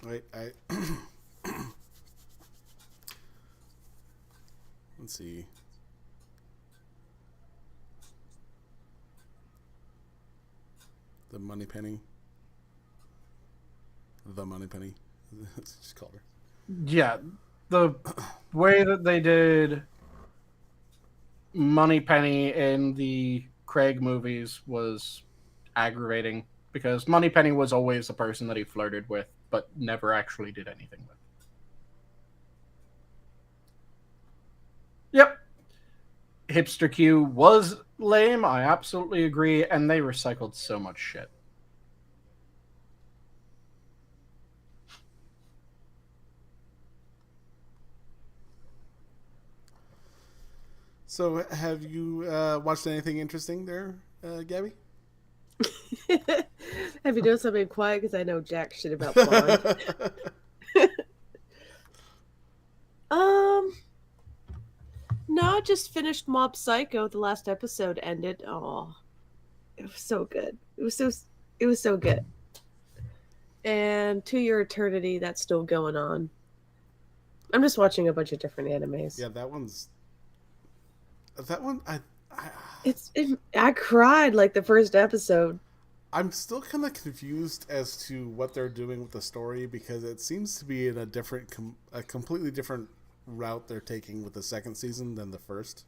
I let's see. The Moneypenny. The Moneypenny. That's just called her. Yeah. The way that they did Moneypenny in the Craig movies was aggravating. Because Moneypenny was always the person that he flirted with, but never actually did anything with. Yep. Hipster Q was lame, I absolutely agree, and they recycled so much shit. So, have you watched anything interesting there, Gabby? Have you done something quiet? Because I know jack shit about Bond. No, I just finished Mob Psycho. The last episode ended. Oh, it was so good. It was so good. And To Your Eternity, that's still going on. I'm just watching a bunch of different animes. Yeah, that one. I cried like the first episode. I'm still kind of confused as to what they're doing with the story because it seems to be in a completely different route they're taking with the second season than the first.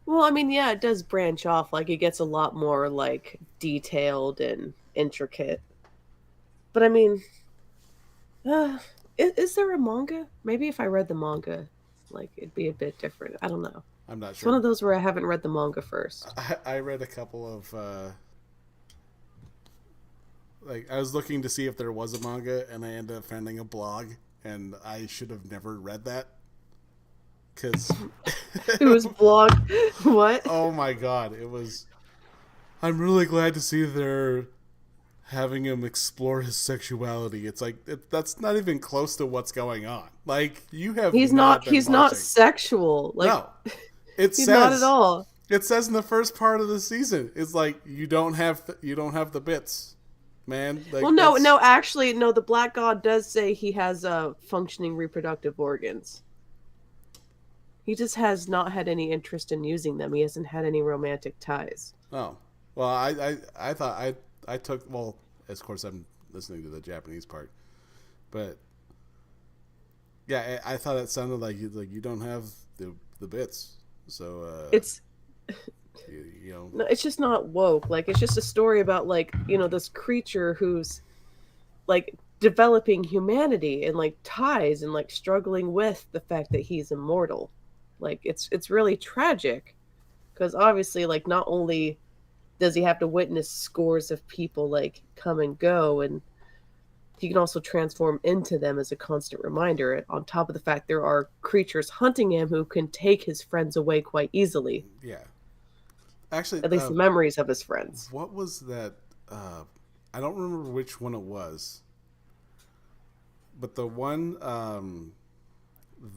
Well, I mean, yeah, it does branch off. Like, it gets a lot more, like, detailed and intricate. But, I mean, is there a manga? Maybe if I read the manga, like, it'd be a bit different. I don't know. I'm not sure. It's one of those where I haven't read the manga first. I read a couple of... I was looking to see if there was a manga, and I ended up finding a blog, and I should have never read that. because It was blocked. What? oh my god, it was. I'm really glad to see they're having him explore his sexuality. It's like that's not even close to what's going on. Like you have. He's not. He's not sexual. Like no, it he's says not at all. It says in the first part of the season, it's like you don't have the bits, man. Like, Well, no. Actually, no. The Black God does say he has functioning reproductive organs. He just has not had any interest in using them. He hasn't had any romantic ties. Oh, well, I thought I took, well, of course I'm listening to the Japanese part, but yeah, I thought it sounded like you don't have the bits, so It's you know. no, it's just not woke. Like it's just a story about like this creature who's like developing humanity and like ties and like struggling with the fact that he's immortal. Like it's really tragic because obviously like not only does he have to witness scores of people like come and go, and he can also transform into them as a constant reminder, on top of the fact there are creatures hunting him who can take his friends away quite easily. Yeah, actually, At least the memories of his friends. What was that? I don't remember which one it was, but the one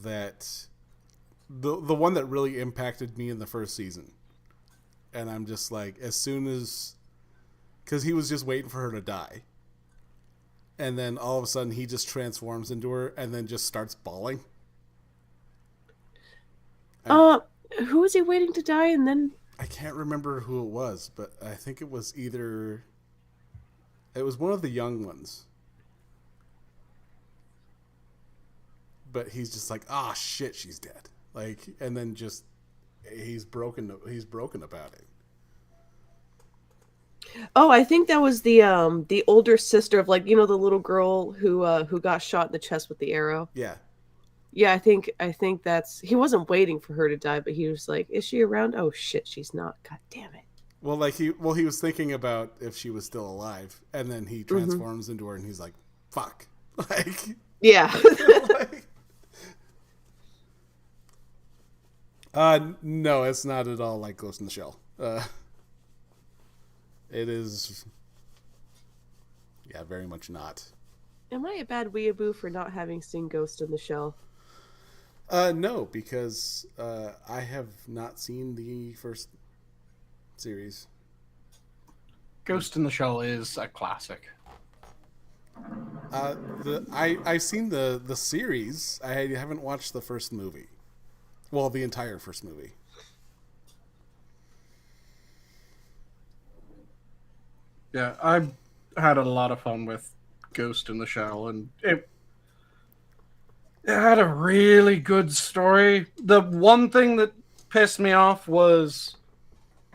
that the one that really impacted me in the first season. And I'm just like, as soon as, because he was just waiting for her to die, and then all of a sudden he just transforms into her and then just starts bawling. Who was he waiting to die? And then I can't remember who it was, but I think it was one of the young ones. But he's just like, ah, shit, she's dead. Like, and then just he's broken about it. Oh, I think that was the older sister of like the little girl who got shot in the chest with the arrow. Yeah. Yeah, I think that's, he wasn't waiting for her to die, but he was like, is she around? Oh shit, she's not. God damn it. Well, he was thinking about if she was still alive, and then he transforms into her, and he's like, fuck. Like, yeah. No, it's not at all like Ghost in the Shell. It is, yeah, very much not. Am I a bad weeaboo for not having seen Ghost in the Shell? No, because I have not seen the first series. Ghost in the Shell is a classic. I've seen the series. I haven't watched the first movie. Well, the entire first movie. Yeah, I've had a lot of fun with Ghost in the Shell, and it had a really good story. The one thing that pissed me off was,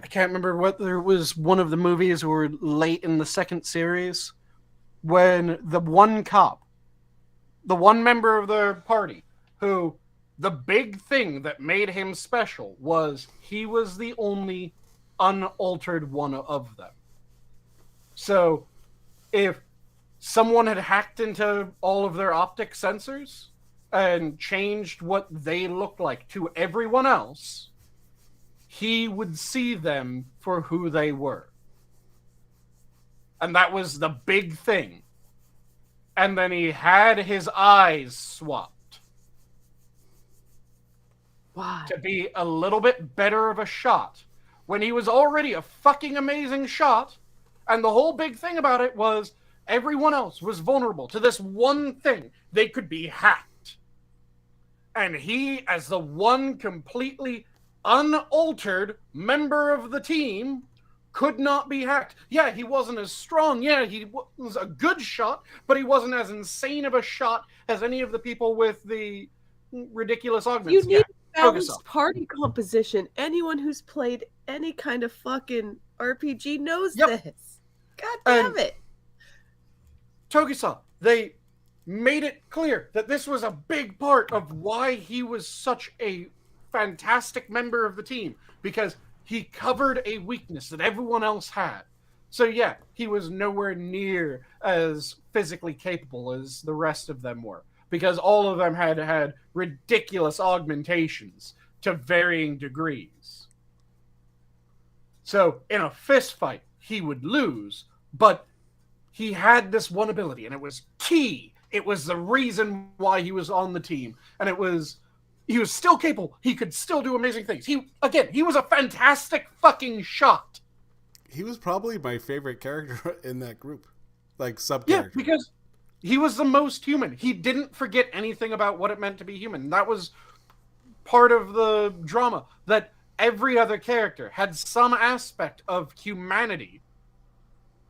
I can't remember whether it was one of the movies or late in the second series, when the one cop, the one member of the party, who the big thing that made him special was he was the only unaltered one of them. So if someone had hacked into all of their optic sensors and changed what they looked like to everyone else, he would see them for who they were. And that was the big thing. And then he had his eyes swapped. Why? To be a little bit better of a shot when he was already a fucking amazing shot. And the whole big thing about it was everyone else was vulnerable to this one thing. They could be hacked. And he, as the one completely unaltered member of the team, could not be hacked. Yeah, he wasn't as strong. Yeah, he was a good shot, but he wasn't as insane of a shot as any of the people with the ridiculous augments. You need balanced party composition. Anyone who's played any kind of fucking RPG knows this. God damn it. Tokusa, they made it clear that this was a big part of why he was such a fantastic member of the team, because he covered a weakness that everyone else had. So yeah, he was nowhere near as physically capable as the rest of them were, because all of them had ridiculous augmentations to varying degrees. So in a fist fight, he would lose, but he had this one ability, and it was key. It was the reason why he was on the team, and he was still capable. He could still do amazing things. He was a fantastic fucking shot. He was probably my favorite character in that group, like Yeah, sub-character. because he was the most human. He didn't forget anything about what it meant to be human. That was part of the drama, that every other character had some aspect of humanity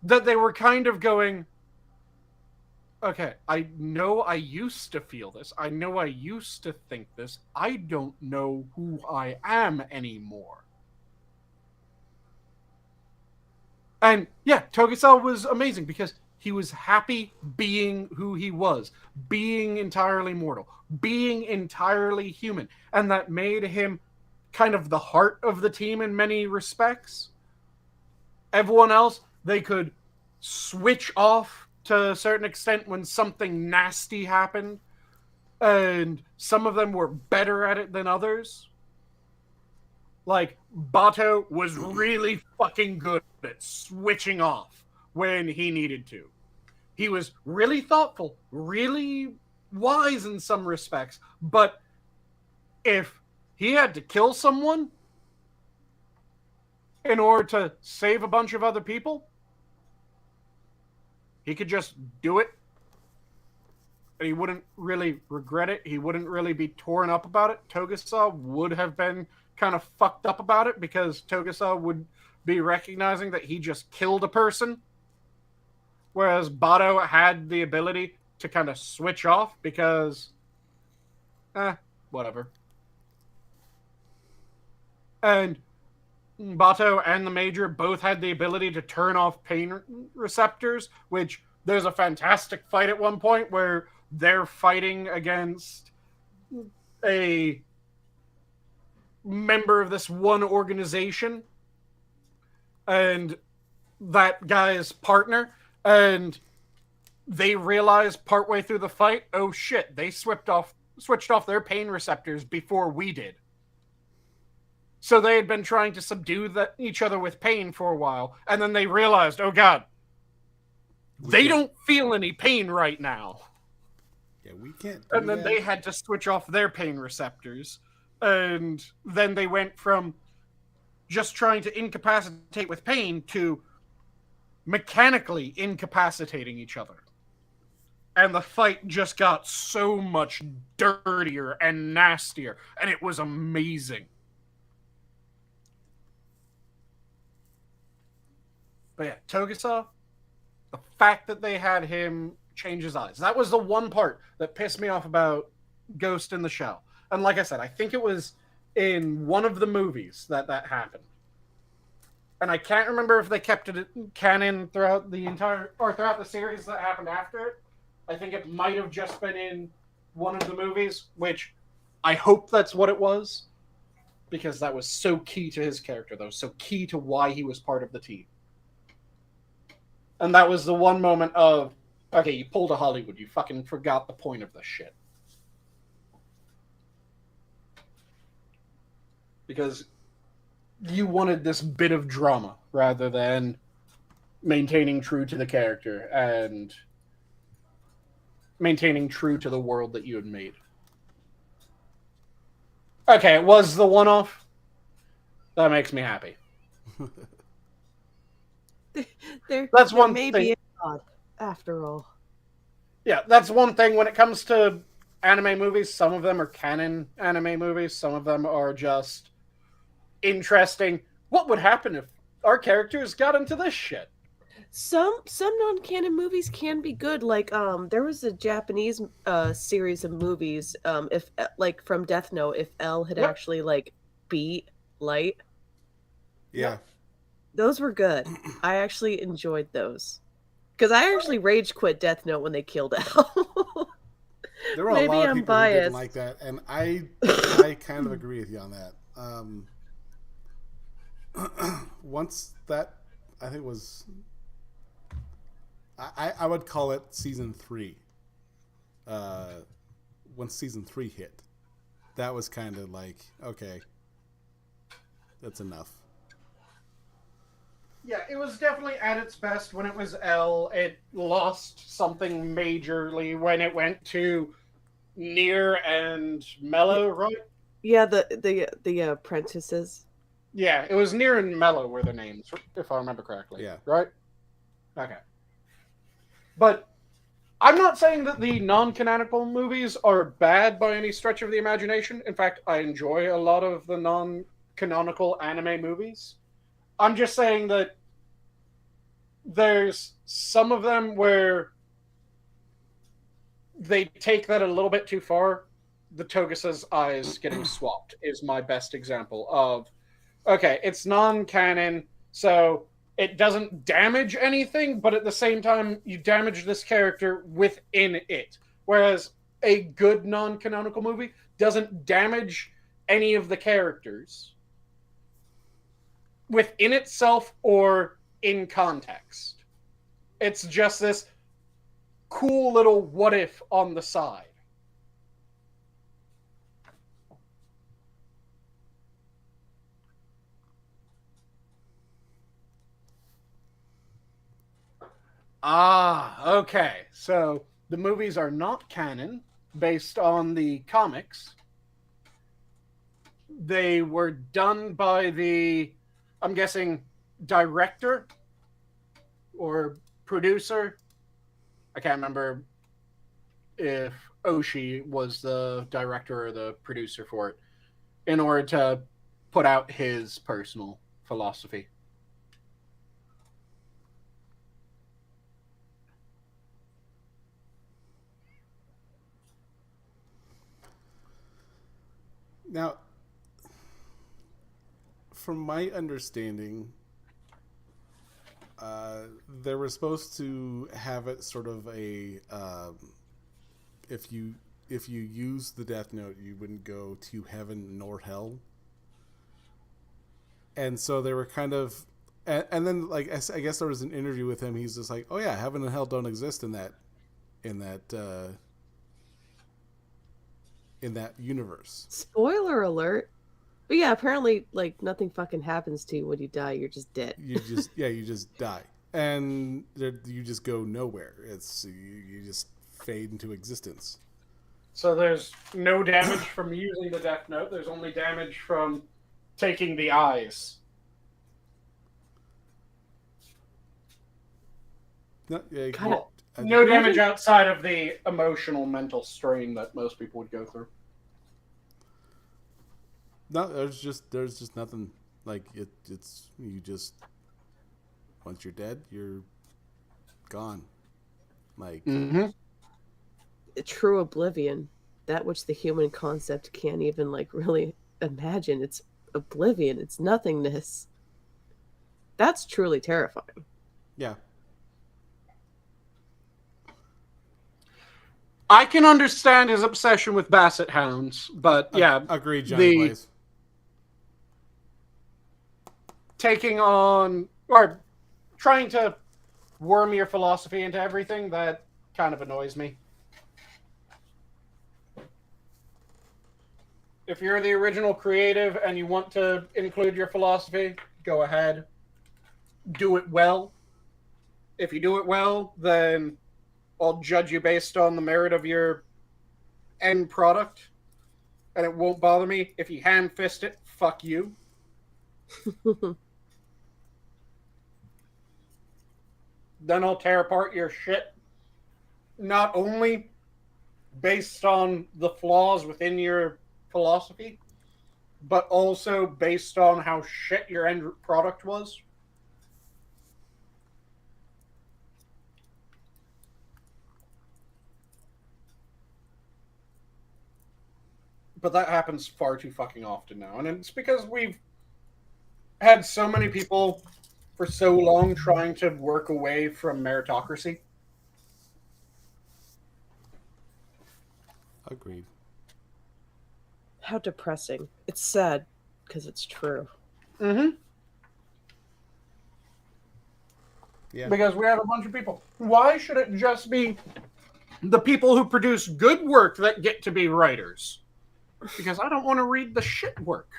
that they were kind of going, okay, I know I used to feel this. I know I used to think this. I don't know who I am anymore. And yeah, Tokusa was amazing because he was happy being who he was, being entirely mortal, being entirely human. And that made him kind of the heart of the team in many respects. Everyone else, they could switch off to a certain extent when something nasty happened. And some of them were better at it than others. Like, Bato was really fucking good at switching off when he needed to. He was really thoughtful, really wise in some respects, but if he had to kill someone in order to save a bunch of other people, he could just do it. And he wouldn't really regret it. He wouldn't really be torn up about it. Tokusa would have been kind of fucked up about it because Tokusa would be recognizing that he just killed a person. Whereas Bato had the ability to kind of switch off because, whatever. And Bato and the Major both had the ability to turn off pain receptors, which there's a fantastic fight at one point where they're fighting against a member of this one organization and that guy's partner, and they realize partway through the fight, oh shit, they switched off their pain receptors before we did. So they had been trying to subdue each other with pain for a while, and then they realized, oh god, they don't feel any pain right now. Yeah, we can't. And then they had to switch off their pain receptors. And then they went from just trying to incapacitate with pain to mechanically incapacitating each other. And the fight just got so much dirtier and nastier. And it was amazing. But yeah, Tokusa, the fact that they had him change his eyes, that was the one part that pissed me off about Ghost in the Shell. And like I said, I think it was in one of the movies that happened. And I can't remember if they kept it canon throughout the series that happened after it. I think it might have just been in one of the movies, which I hope that's what it was. Because that was so key to his character, that was so key to why he was part of the team. And that was the one moment of, okay, you pulled a Hollywood, you fucking forgot the point of this shit. Because you wanted this bit of drama rather than maintaining true to the character and maintaining true to the world that you had made. Okay, it was the one-off. That makes me happy. That's one thing. Maybe God, after all. Yeah, that's one thing when it comes to anime movies. Some of them are canon anime movies. Some of them are just interesting. What would happen if our characters got into this shit? Some non-canon movies can be good. Like there was a Japanese series of movies if like from Death Note, if L had actually like beat Light. Yeah. Those were good. I actually enjoyed those. Because I actually rage quit Death Note when they killed L. There were a lot of people who didn't like that, and I kind of agree with you on that. Once that, I think it was, I would call it season 3. once season 3 hit, that was kind of like, okay, that's enough. Yeah, it was definitely at its best when it was L. It lost something majorly when it went to Near and Mellow, right? Yeah, the apprentices. Yeah, it was Near and Mellow were the names, if I remember correctly. Yeah. Right? Okay. But I'm not saying that the non-canonical movies are bad by any stretch of the imagination. In fact, I enjoy a lot of the non-canonical anime movies. I'm just saying that there's some of them where they take that a little bit too far. The Togusa's eyes getting swapped is my best example of, okay, it's non-canon, so it doesn't damage anything, but at the same time, you damage this character within it. Whereas a good non-canonical movie doesn't damage any of the characters within itself or in context. It's just this cool little what if on the side. Ah, okay. So the movies are not canon based on the comics. They were done by the, I'm guessing, director or producer. I can't remember if Oshii was the director or the producer for it, in order to put out his personal philosophy. Now, from my understanding, they were supposed to have it sort of a if you use the Death Note, you wouldn't go to heaven nor hell, and so they were kind of, and then like I guess there was an interview with him. He's just like, oh yeah, heaven and hell don't exist in that universe. Spoiler alert. But yeah, apparently, like, nothing fucking happens to you when you die. You're just dead. You just die, and you just go nowhere. It's you just fade into existence. So there's no damage from using the Death Note. There's only damage from taking the eyes. No, yeah, No damage outside of the emotional, mental strain that most people would go through. No, there's just nothing. Like it's you just, once you're dead, you're gone. Like True oblivion, that which the human concept can't even like really imagine. It's oblivion. It's nothingness. That's truly terrifying. Yeah. I can understand his obsession with basset hounds, but yeah, agreed, Johnny Blaze. Taking on or trying to worm your philosophy into everything, that kind of annoys me. If you're the original creative and you want to include your philosophy, go ahead. Do it well. If you do it well, then I'll judge you based on the merit of your end product, and it won't bother me. If you ham-fist it, fuck you. Then I'll tear apart your shit. Not only based on the flaws within your philosophy, but also based on how shit your end product was. But that happens far too fucking often now. And it's because we've had so many people for so long trying to work away from meritocracy. Agreed. How depressing. It's sad because it's true. Mm-hmm. Yeah. Because we have a bunch of people. Why should it just be the people who produce good work that get to be writers. Because I don't want to read the shit work.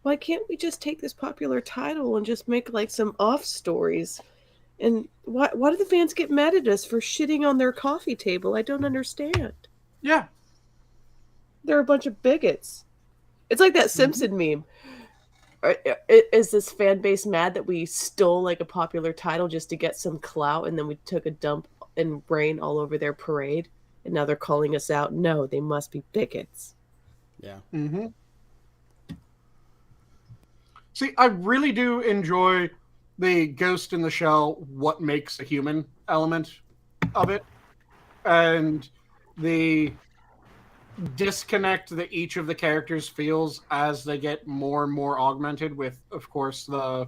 Why can't we just take this popular title and just make like some off stories? And why do the fans get mad at us for shitting on their coffee table? I don't understand. Yeah. They're a bunch of bigots. It's like that Simpson meme. Is this fan base mad that we stole like a popular title just to get some clout, and then we took a dump and rain all over their parade, and now they're calling us out? No, they must be bigots. Yeah. Mm-hmm. See, I really do enjoy the Ghost in the Shell, what makes a human element of it, and the disconnect that each of the characters feels as they get more and more augmented, with, of course, the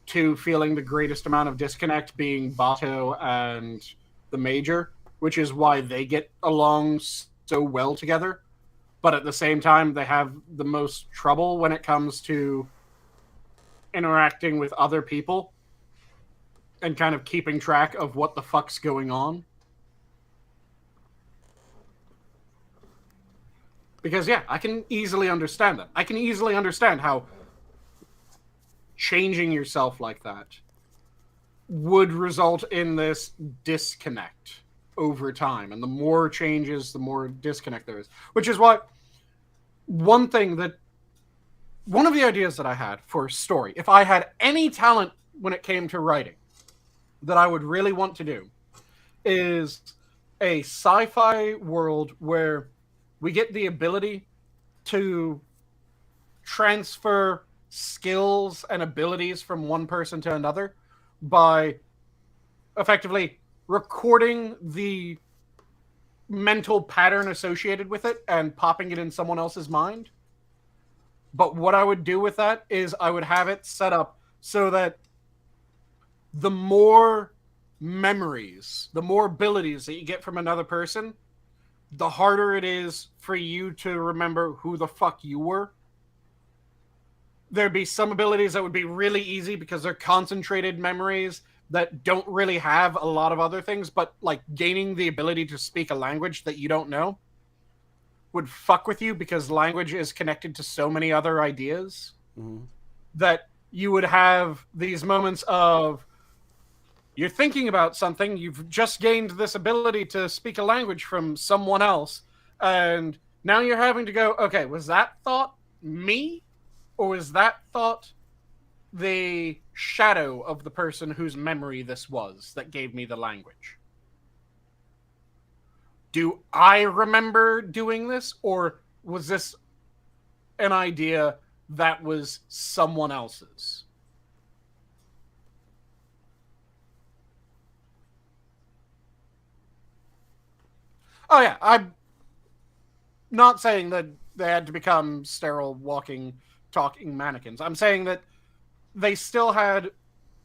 two feeling the greatest amount of disconnect being Bato and the Major, which is why they get along so well together. But at the same time, they have the most trouble when it comes to interacting with other people and kind of keeping track of what the fuck's going on. Because, yeah, I can easily understand that. I can easily understand how changing yourself like that would result in this disconnect over time. And the more changes, the more disconnect there is. Which is why one of the ideas that I had for story, if I had any talent when it came to writing that I would really want to do, is a sci-fi world where we get the ability to transfer skills and abilities from one person to another by effectively recording the mental pattern associated with it and popping it in someone else's mind. But what I would do with that is I would have it set up so that the more memories, the more abilities that you get from another person, the harder it is for you to remember who the fuck you were. There'd be some abilities that would be really easy because they're concentrated memories that don't really have a lot of other things, but like gaining the ability to speak a language that you don't know would fuck with you because language is connected to so many other ideas that you would have these moments of you're thinking about something, you've just gained this ability to speak a language from someone else, and now you're having to go, okay, was that thought me? Or was that thought the shadow of the person whose memory this was that gave me the language? Do I remember doing this, or was this an idea that was someone else's? Oh yeah, I'm not saying that they had to become sterile, walking, talking mannequins. I'm saying that they still had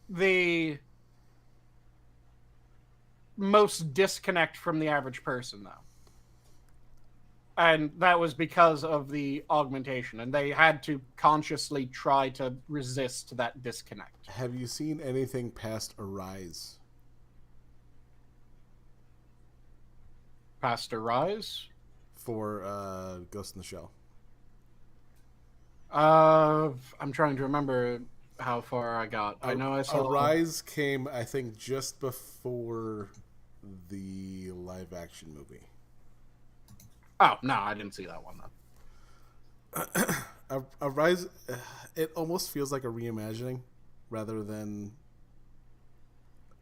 the most disconnect from the average person, though. And that was because of the augmentation, and they had to consciously try to resist that disconnect. Have you seen anything past Arise? Past Arise? For Ghost in the Shell. I'm trying to remember how far I got. I know I saw Arise came, I think, just before the live action movie. Oh, no, I didn't see that one then. Arise, it almost feels like a reimagining rather than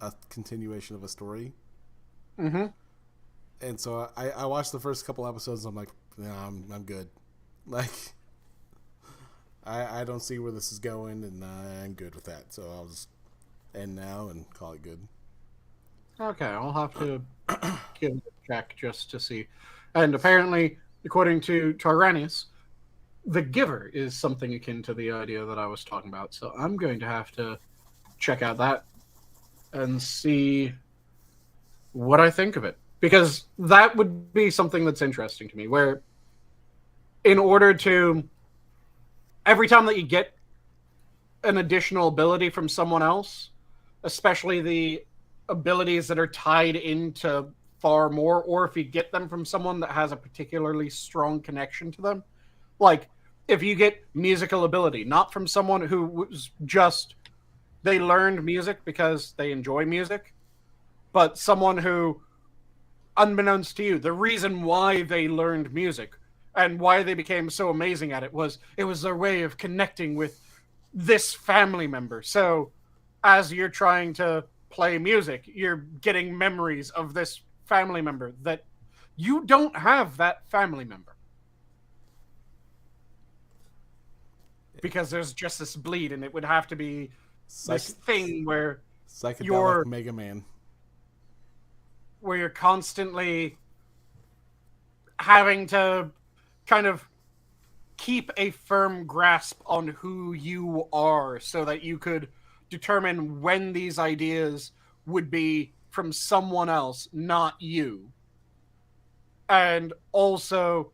a continuation of a story. Mm-hmm. And so I watched the first couple episodes. And I'm like, nah, I'm good. Like, I don't see where this is going, and I'm good with that. So I'll just end now and call it good. Okay, I'll have to give it a check just to see. And apparently, according to Tyranius, the Giver is something akin to the idea that I was talking about. So I'm going to have to check out that and see what I think of it. Because that would be something that's interesting to me, where in order to, every time that you get an additional ability from someone else, especially the abilities that are tied into far more, or if you get them from someone that has a particularly strong connection to them. Like, if you get musical ability, not from someone who was just, they learned music because they enjoy music, but someone who, unbeknownst to you, the reason why they learned music and why they became so amazing at it was their way of connecting with this family member. So as you're trying to play music, you're getting memories of this family member that you don't have that family member. Because there's just this bleed, and it would have to be this thing where psychedelic Mega Man, where you're constantly having to kind of keep a firm grasp on who you are so that you could determine when these ideas would be from someone else, not you. And also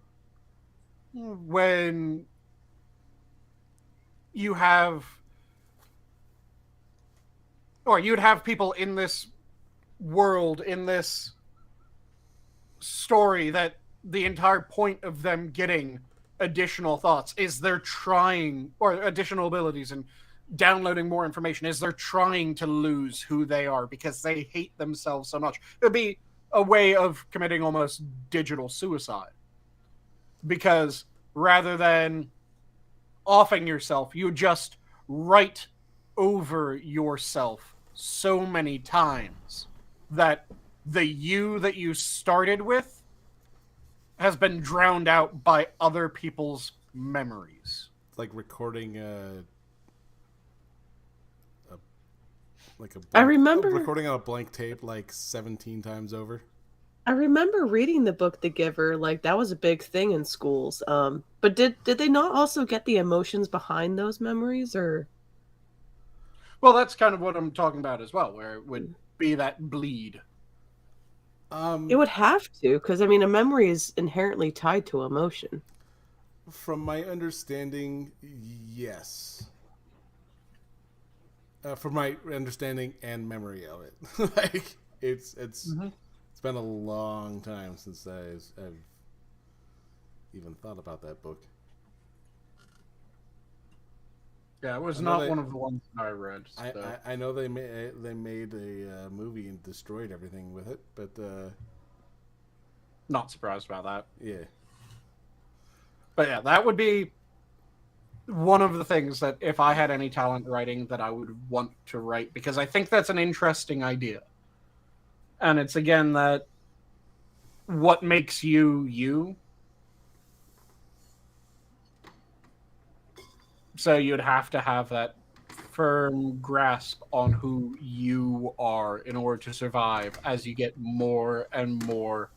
when you have, or you'd have people in this world, in this story, that the entire point of them getting additional thoughts is they're trying, or additional abilities and downloading more information, is they're trying to lose who they are because they hate themselves so much. It would be a way of committing almost digital suicide. Because rather than offing yourself, you just write over yourself so many times that the you that you started with has been drowned out by other people's memories. It's like recording I remember recording on a blank tape like 17 times over. I remember reading the book The Giver, like that was a big thing in schools. But did they not also get the emotions behind those memories, or? Well, that's kind of what I'm talking about as well, where it would be that bleed. It would have to, because I mean, a memory is inherently tied to emotion. From my understanding, yes. From my understanding and memory of it, like it's been a long time since I've even thought about that book. Yeah, it was not one of the ones that I read. So. I know they made a movie and destroyed everything with it, but not surprised about that. Yeah, but yeah, that would be one of the things that if I had any talent writing that I would want to write, because I think that's an interesting idea. And it's again that what makes you you. So you'd have to have that firm grasp on who you are in order to survive as you get more and more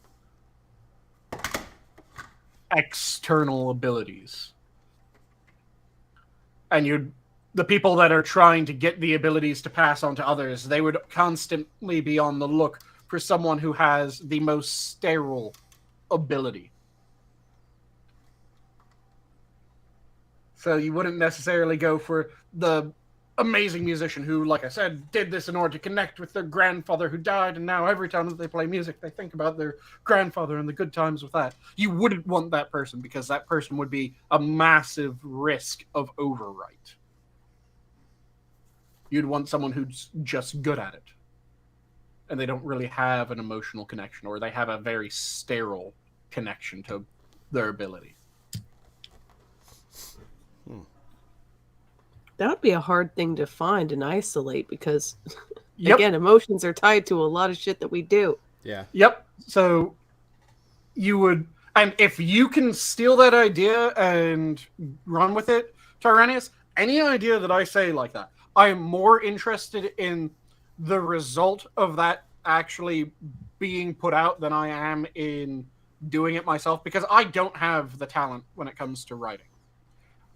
external abilities. And the people that are trying to get the abilities to pass on to others, they would constantly be on the look for someone who has the most sterile ability. So you wouldn't necessarily go for the amazing musician who, like I said, did this in order to connect with their grandfather who died, and now every time that they play music, they think about their grandfather and the good times with that. You wouldn't want that person, because that person would be a massive risk of overwrite. You'd want someone who's just good at it, and they don't really have an emotional connection, or they have a very sterile connection to their ability. That would be a hard thing to find and isolate, because, again, emotions are tied to a lot of shit that we do. Yeah. Yep. So you would, and if you can steal that idea and run with it, Tyrannius, any idea that I say like that, I am more interested in the result of that actually being put out than I am in doing it myself, because I don't have the talent when it comes to writing.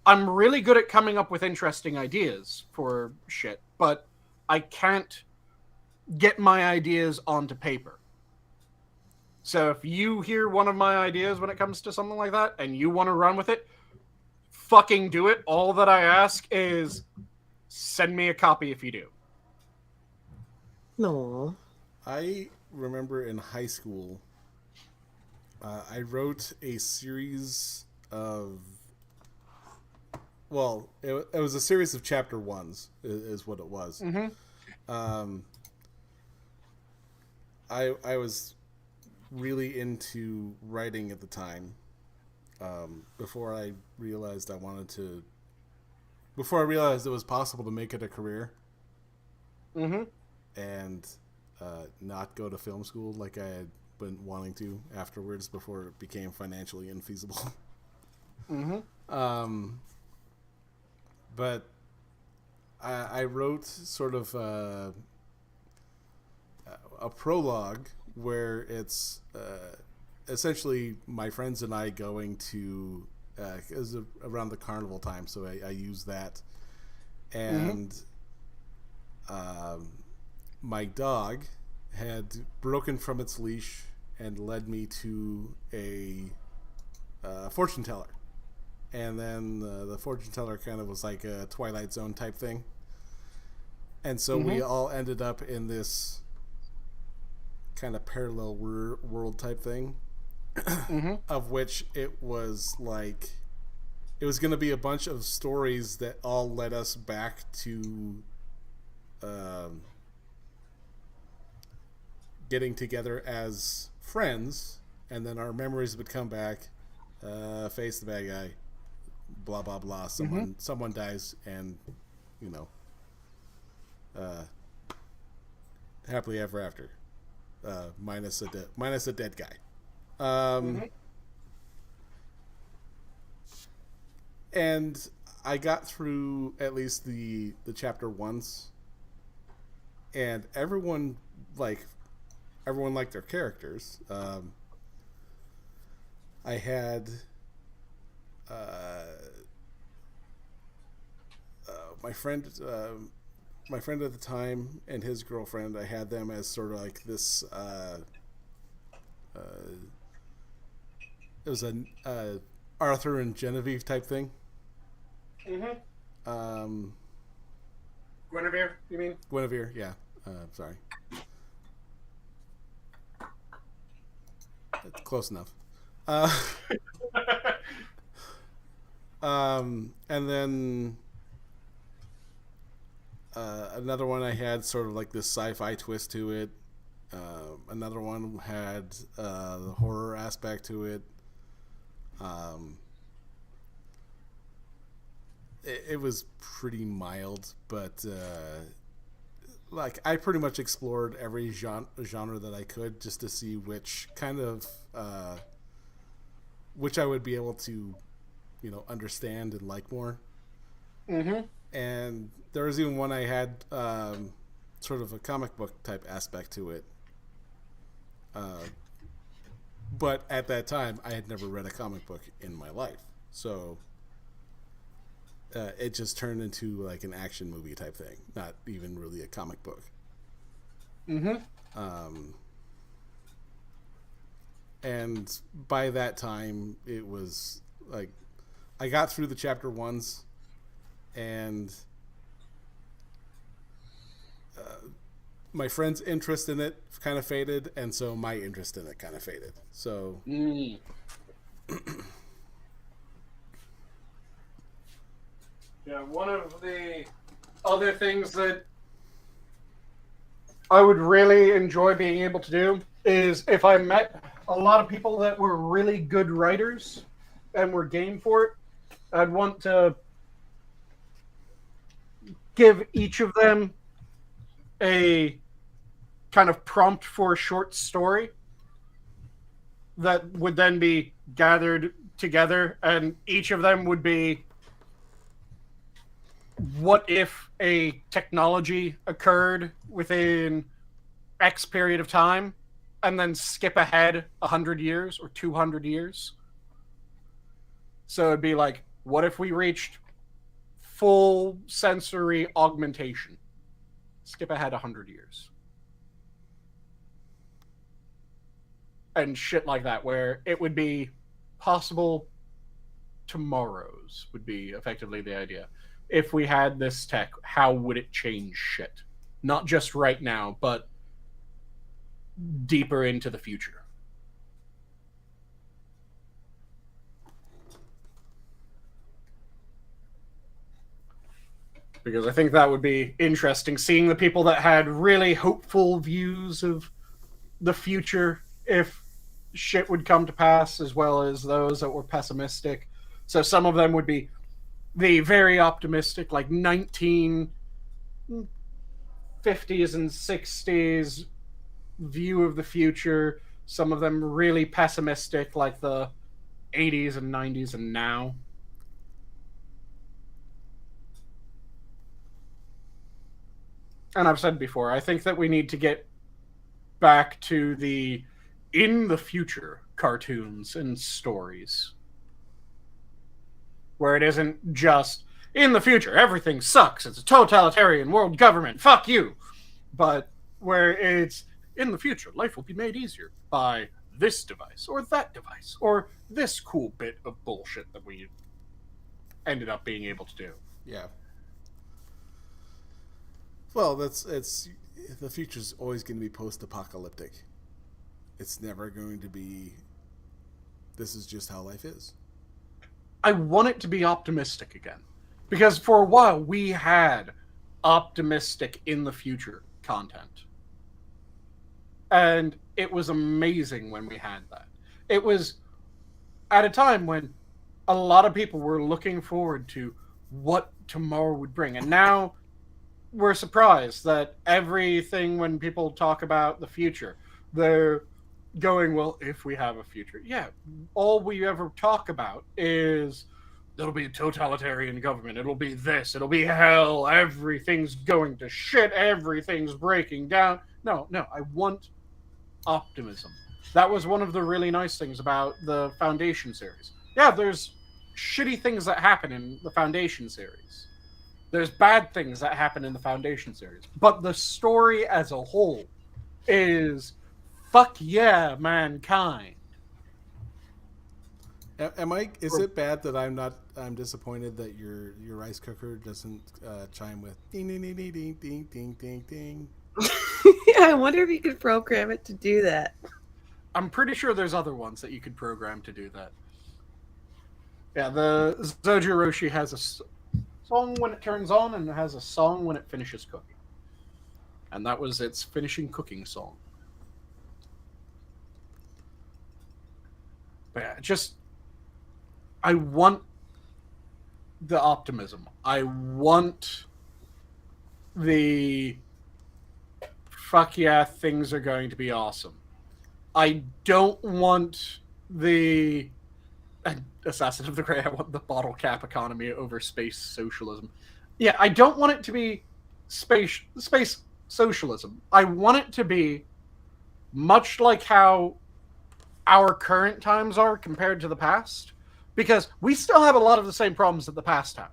I'm really good at coming up with interesting ideas for shit, but I can't get my ideas onto paper. So if you hear one of my ideas when it comes to something like that, and you want to run with it, fucking do it. All that I ask is send me a copy if you do. No. remember in high school, I wrote a series of. Well, it was a series of chapter ones, is what it was. I was really into writing at the time. Before I realized it was possible to make it a career. And not go to film school like I had been wanting to afterwards before it became financially infeasible. But I wrote sort of a prologue where it's essentially my friends and I going to it was around the carnival time, so I used that, and my dog had broken from its leash and led me to a fortune teller. And then the fortune teller kind of was like a Twilight Zone type thing. And so we all ended up in this kind of parallel world type thing, of which it was like, it was going to be a bunch of stories that all led us back to getting together as friends, and then our memories would come back, face the bad guy, blah blah blah, someone dies, and happily ever after, minus a dead guy. And I got through at least the chapter once, and everyone liked their characters. I had my friend at the time and his girlfriend. I had them as sort of like this. It was an Arthur and Genevieve type thing. Guinevere, you mean? Guinevere, yeah. Sorry. That's close enough. And then another one I had sort of like this sci-fi twist to it. Another one had the horror aspect to it. It was pretty mild, but like I pretty much explored every genre that I could just to see which kind of which I would be able to understand and like more. And there was even one I had sort of a comic book type aspect to it, but at that time I had never read a comic book in my life, so it just turned into like an action movie type thing, not even really a comic book. And by that time, it was like I got through the chapter ones, and my friend's interest in it kind of faded, and so my interest in it kind of faded. So. Yeah, one of the other things that I would really enjoy being able to do is if I met a lot of people that were really good writers and were game for it, I'd want to give each of them a kind of prompt for a short story that would then be gathered together, and each of them would be, what if a technology occurred within X period of time, and then skip ahead 100 years or 200 years? So it'd be like, what if we reached full sensory augmentation? Skip ahead 100 years. And shit like that, where it would be possible tomorrows would be effectively the idea. If we had this tech, how would it change shit? Not just right now, but deeper into the future. Because I think that would be interesting, seeing the people that had really hopeful views of the future, if shit would come to pass, as well as those that were pessimistic. So some of them would be the very optimistic, like 1950s and 60s view of the future. Some of them really pessimistic, like the 80s and 90s and now. And I've said before, I think that we need to get back to the in the future cartoons and stories, where it isn't just in the future everything sucks, it's a totalitarian world government, fuck you, but where it's in the future life will be made easier by this device or that device or this cool bit of bullshit that we ended up being able to do. Yeah. Well, it's the future's always going to be post-apocalyptic. It's never going to be, this is just how life is. I want it to be optimistic again. Because for a while, we had optimistic in the future content. And it was amazing when we had that. It was at a time when a lot of people were looking forward to what tomorrow would bring. And now we're surprised that everything, when people talk about the future, they're going, well, if we have a future. Yeah, all we ever talk about is it'll be a totalitarian government, it'll be this, it'll be hell, everything's going to shit, everything's breaking down. No, I want optimism. That was one of the really nice things about the Foundation series. Yeah, there's shitty things that happen in the Foundation series. There's bad things that happen in the Foundation series. But the story as a whole is fuck yeah, mankind. Is it bad that I'm disappointed that your rice cooker doesn't chime with ding ding ding ding ding ding ding ding ding? Yeah, I wonder if you could program it to do that. I'm pretty sure there's other ones that you could program to do that. Yeah, the Zojiroshi has a song when it turns on and it has a song when it finishes cooking. And that was its finishing cooking song. But yeah, I want the optimism. I want the fuck yeah, things are going to be awesome. I don't want the Assassin of the Grey. I want the bottle cap economy over space socialism. Yeah, I don't want it to be space socialism. I want it to be much like how our current times are compared to the past, because we still have a lot of the same problems that the past had.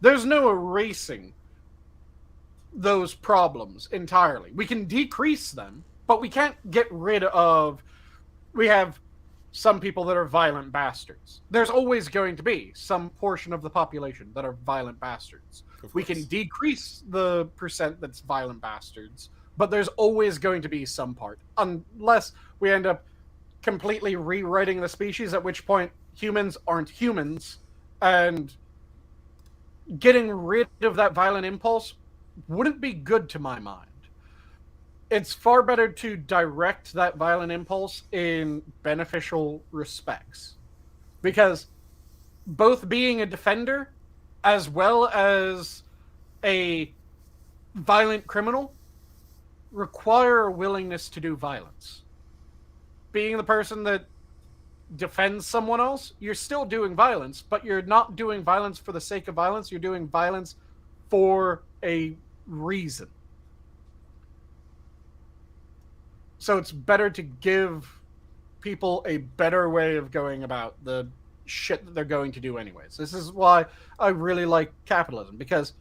There's no erasing those problems entirely. We can decrease them, but we can't get rid of... We have some people that are violent bastards. There's always going to be some portion of the population that are violent bastards. We can decrease the percent that's violent bastards, but there's always going to be some part, unless we end up completely rewriting the species, at which point humans aren't humans, and getting rid of that violent impulse wouldn't be good to my mind. It's far better to direct that violent impulse in beneficial respects. Because both being a defender as well as a violent criminal require a willingness to do violence. Being the person that defends someone else, you're still doing violence, but you're not doing violence for the sake of violence. You're doing violence for a reason. So it's better to give people a better way of going about the shit that they're going to do anyways. This is why I really like capitalism, because,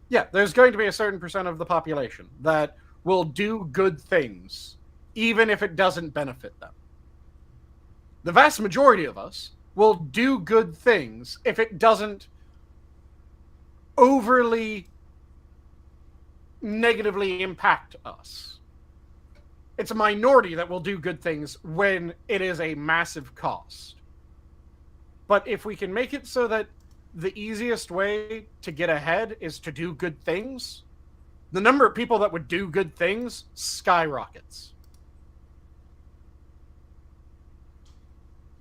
yeah, there's going to be a certain percent of the population that will do good things, even if it doesn't benefit them. The vast majority of us will do good things if it doesn't overly negatively impact us. it's a minority that will do good things when it is a massive cost. But if we can make it so that the easiest way to get ahead is to do good things, the number of people that would do good things skyrockets.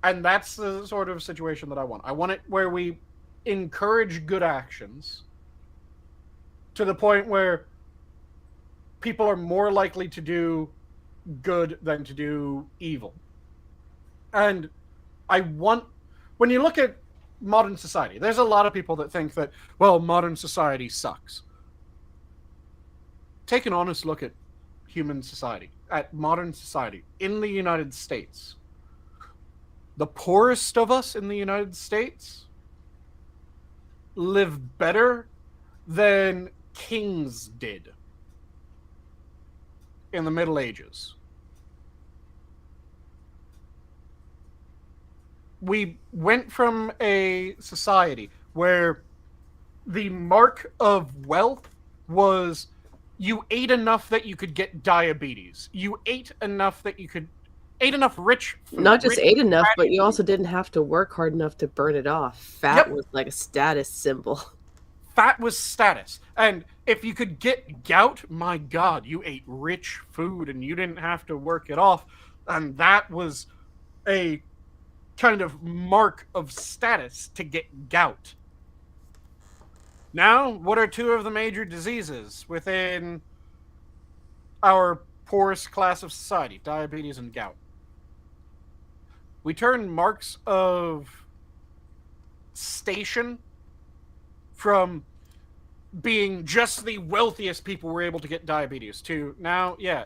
And that's the sort of situation that I want. I want it where we encourage good actions to the point where people are more likely to do good than to do evil. And I want, when you look at modern society, there's a lot of people that think that, well, modern society sucks. Take an honest look at human society, at modern society in the United States. The poorest of us in the United States live better than kings did in the Middle Ages. We went from a society where the mark of wealth was you ate enough that you could get diabetes. You ate enough that you could ate enough rich food. Not just rich ate enough, but you food. also didn't have to work hard enough to burn it off. Fat was like a status symbol. Fat was status. And if you could get gout, my God, you ate rich food and you didn't have to work it off. And that was a kind of mark of status to get gout. Now, what are two of the major diseases within our poorest class of society? Diabetes and gout. We turn marks of station from being just the wealthiest people were able to get diabetes to now, yeah,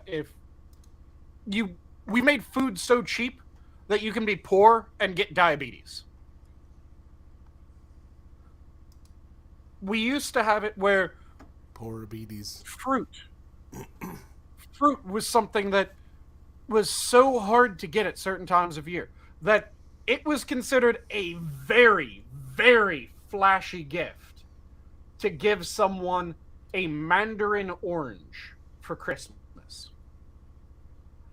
we made food so cheap that you can be poor and get diabetes. We used to have it where Poor-beaties. fruit was something that was so hard to get at certain times of year that it was considered a very, very flashy gift to give someone a mandarin orange for Christmas.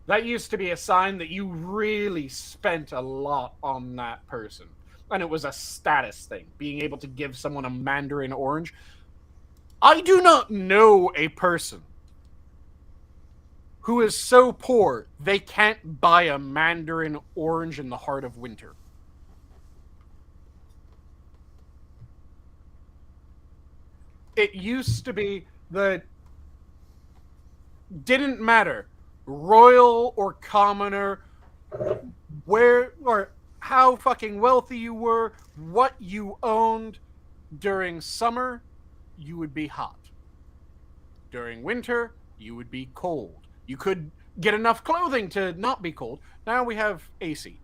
That used to be a sign that you really spent a lot on that person. And it was a status thing, being able to give someone a mandarin orange. I do not know a person who is so poor they can't buy a mandarin orange in the heart of winter. It used to be that didn't matter, royal or commoner, where or how fucking wealthy you were, what you owned. During summer, you would be hot. During winter, you would be cold. You could get enough clothing to not be cold. Now we have AC.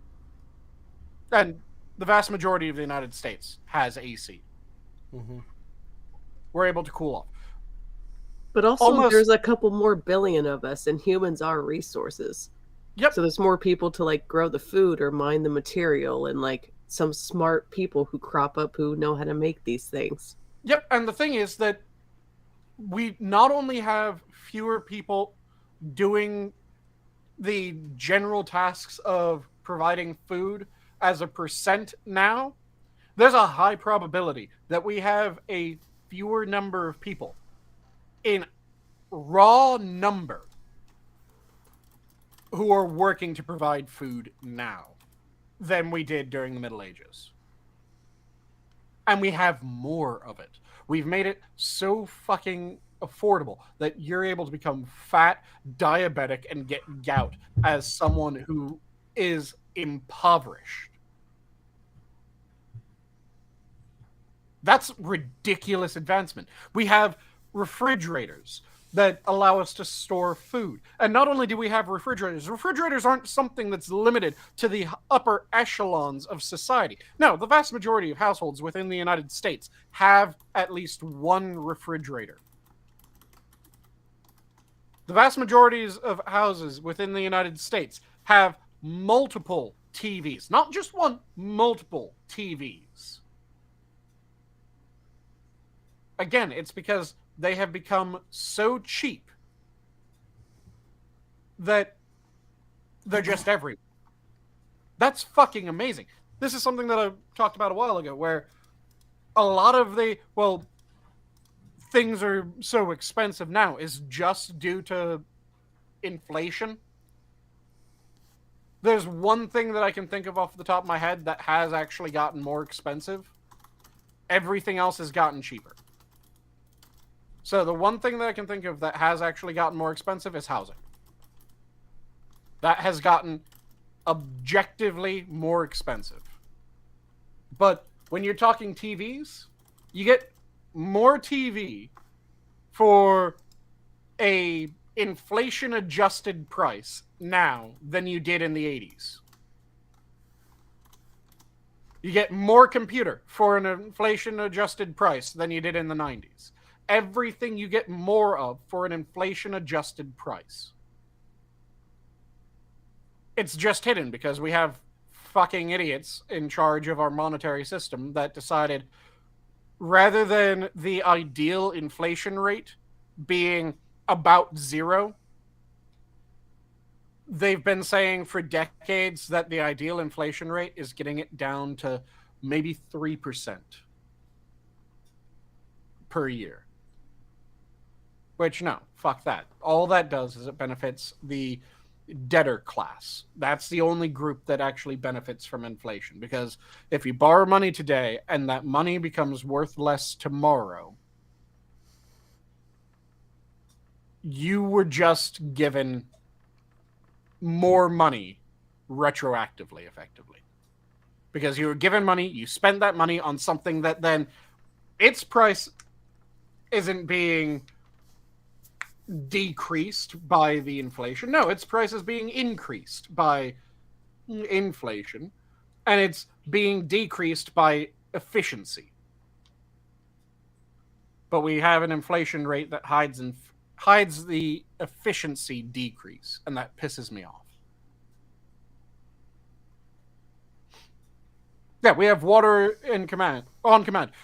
And the vast majority of the United States has AC. Mm-hmm. We're able to cool off. But also, there's a couple more billion of us, and humans are resources. Yep. So there's more people to like grow the food or mine the material, and like some smart people who crop up who know how to make these things. Yep. And the thing is that we not only have fewer people doing the general tasks of providing food as a percent now, there's a high probability that we have a fewer number of people in raw number who are working to provide food now than we did during the Middle Ages. And we have more of it. We've made it so fucking affordable that you're able to become fat, diabetic, and get gout as someone who is impoverished. That's ridiculous advancement. We have refrigerators that allow us to store food. And not only do we have refrigerators aren't something that's limited to the upper echelons of society. No, the vast majority of households within the United States have at least one refrigerator. The vast majorities of houses within the United States have multiple TVs. Not just one, multiple TVs. Again, it's because they have become so cheap that They're just everywhere. That's fucking amazing. This is something that I talked about a while ago, where a lot of things are so expensive now is just due to inflation. There's one thing that I can think of off the top of my head that has actually gotten more expensive. Everything else has gotten cheaper. So the one thing that I can think of that has actually gotten more expensive is housing. That has gotten objectively more expensive. But when you're talking TVs, you get more TV for a inflation-adjusted price now than you did in the 80s. You get more computer for an inflation-adjusted price than you did in the 90s. Everything you get more of for an inflation-adjusted price. It's just hidden because we have fucking idiots in charge of our monetary system that decided, rather than the ideal inflation rate being about 0, they've been saying for decades that the ideal inflation rate is getting it down to maybe 3% per year. Which, no, fuck that. All that does is it benefits the debtor class. That's the only group that actually benefits from inflation. Because if you borrow money today and that money becomes worth less tomorrow, you were just given more money retroactively, effectively. Because you were given money, you spent that money on something that then its price isn't being decreased by the inflation. No, its price is being increased by inflation, and it's being decreased by efficiency. But we have an inflation rate that hides the efficiency decrease, and that pisses me off. Yeah, we have water on command.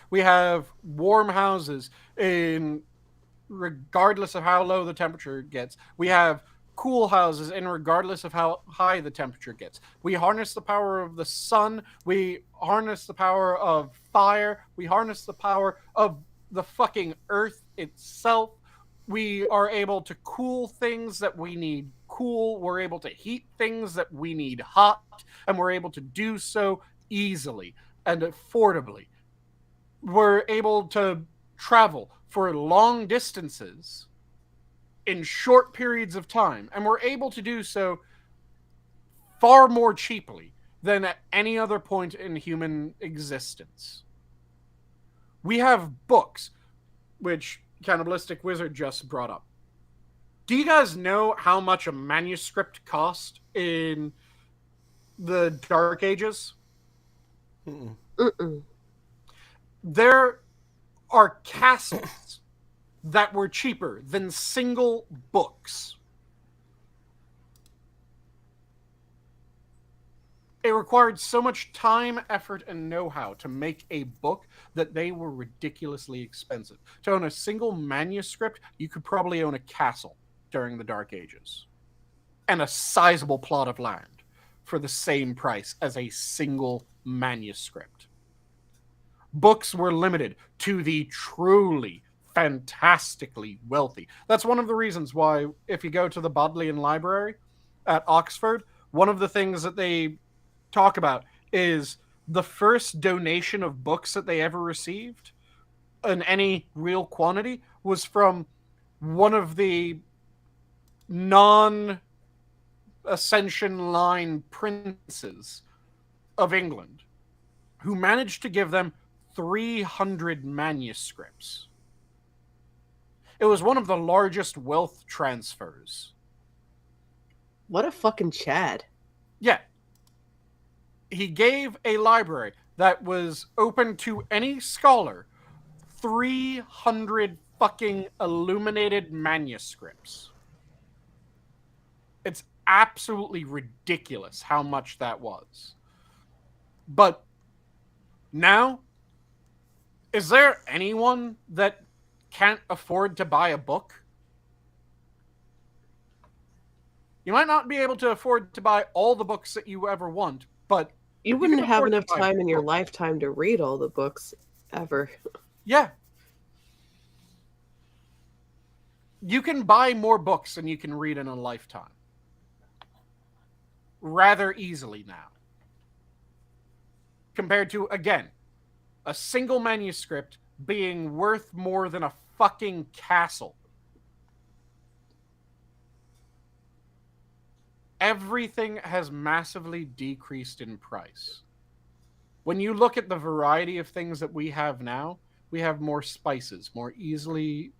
We have warm houses in regardless of how low the temperature gets. We have cool houses in regardless of how high the temperature gets. We harness the power of the sun. We harness the power of fire. We harness the power of the fucking earth itself. We are able to cool things that we need cool. We're able to heat things that we need hot. And we're able to do so easily and affordably. We're able to travel for long distances in short periods of time, and we're able to do so far more cheaply than at any other point in human existence. We have books, which Cannibalistic Wizard just brought up. Do you guys know how much a manuscript cost in the Dark Ages? Mm-mm. There are castles that were cheaper than single books. It required so much time, effort, and know-how to make a book that they were ridiculously expensive. To own a single manuscript, you could probably own a castle during the Dark Ages. And a sizable plot of land for the same price as a single manuscript. Books were limited to the truly fantastically wealthy. That's one of the reasons why, if you go to the Bodleian Library at Oxford, one of the things that they talk about is the first donation of books that they ever received in any real quantity was from one of the non-Ascension line princes of England, who managed to give them 300 manuscripts. It was one of the largest wealth transfers. What a fucking Chad. Yeah. He gave a library that was open to any scholar 300 fucking illuminated manuscripts. It's absolutely ridiculous how much that was. But now, is there anyone that can't afford to buy a book? You might not be able to afford to buy all the books that you ever want, but You wouldn't can have afford to enough buy time in your books. lifetime to read all the books ever. Yeah. You can buy more books than you can read in a lifetime. Rather easily now. Compared to, again, a single manuscript being worth more than a fucking castle. Everything has massively decreased in price. When you look at the variety of things that we have now, we have more spices, more easily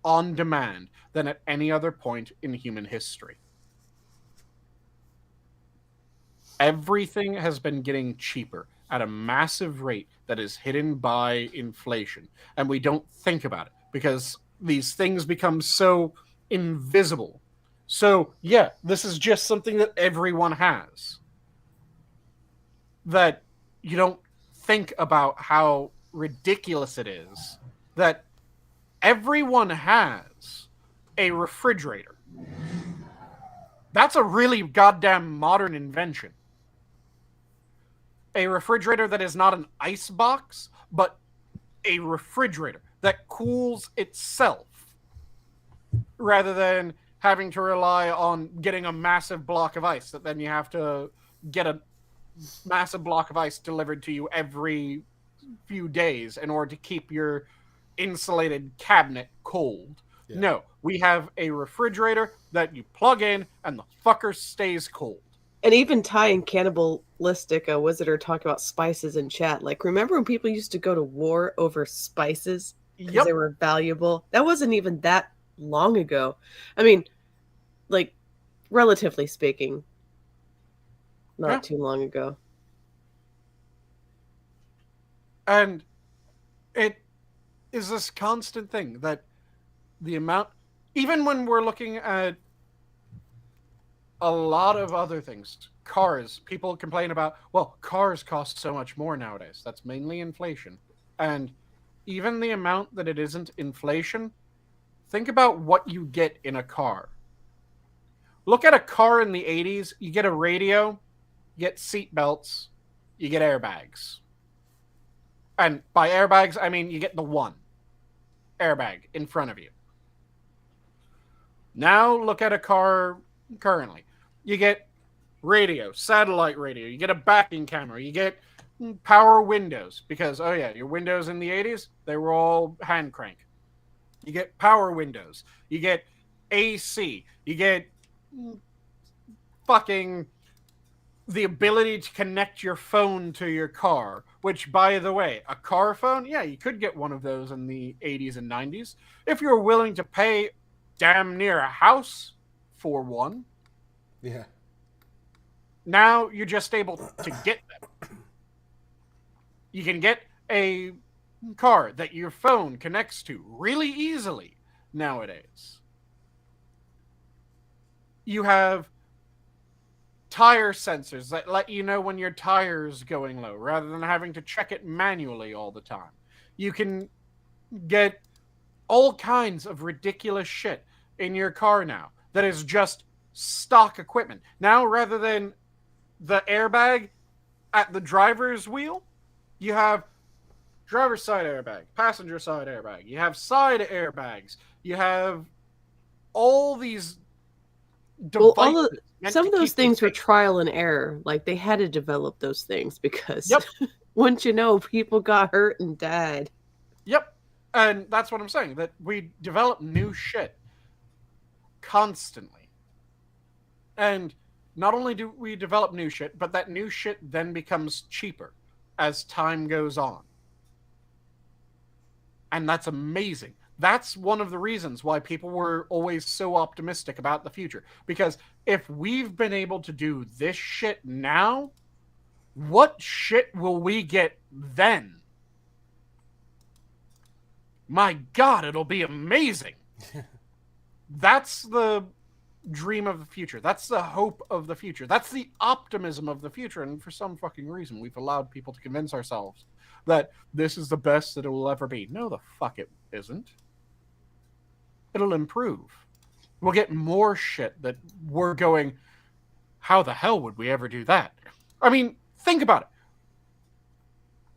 on demand than at any other point in human history. Everything has been getting cheaper at a massive rate that is hidden by inflation. And we don't think about it because these things become so invisible. So, yeah, this is just something that everyone has. That you don't think about how ridiculous it is that everyone has a refrigerator. That's a really goddamn modern invention. A refrigerator that is not an ice box, but a refrigerator that cools itself rather than having to rely on getting a massive block of ice that then you have to get a massive block of ice delivered to you every few days in order to keep your insulated cabinet cold. Yeah. No, we have a refrigerator that you plug in and the fucker stays cold. And even Ty and Cannibalistic Wizard talk about spices in chat. Like, remember when people used to go to war over spices because they were valuable? That wasn't even that long ago. I mean, like, relatively speaking, not too long ago. And it is this constant thing that the amount, even when we're looking at a lot of other things, cars, people complain about, well, cars cost so much more nowadays. That's mainly inflation. And even the amount that it isn't inflation, think about what you get in a car. Look at a car in the 80s, you get a radio, you get seat belts, you get airbags. And by airbags, I mean you get the one airbag in front of you. Now look at a car currently. You get radio, satellite radio, you get a backing camera, you get power windows because, oh yeah, your windows in the 80s, they were all hand crank. You get power windows, you get AC, you get fucking the ability to connect your phone to your car, which, by the way, a car phone, yeah, you could get one of those in the 80s and 90s if you're willing to pay damn near a house for one. Yeah. Now you're just able to get them. You can get a car that your phone connects to really easily nowadays. You have tire sensors that let you know when your tire's going low rather than having to check it manually all the time. You can get all kinds of ridiculous shit in your car now that is just stock equipment. Now, rather than the airbag at the driver's wheel, you have driver's side airbag, passenger side airbag, you have side airbags, you have all these devices. Some of those things were trial and error. Like, they had to develop those things because wouldn't you know, people got hurt and died. Yep. And that's what I'm saying, that we develop new shit constantly. And not only do we develop new shit, but that new shit then becomes cheaper as time goes on. And that's amazing. That's one of the reasons why people were always so optimistic about the future. Because if we've been able to do this shit now, what shit will we get then? My God, it'll be amazing. That's the dream of the future. That's the hope of the future. That's the optimism of the future. And for some fucking reason, we've allowed people to convince ourselves that this is the best that it will ever be. No, the fuck it isn't. It'll improve. we'll get more shit that we're going, how the hell would we ever do that? I mean, think about it.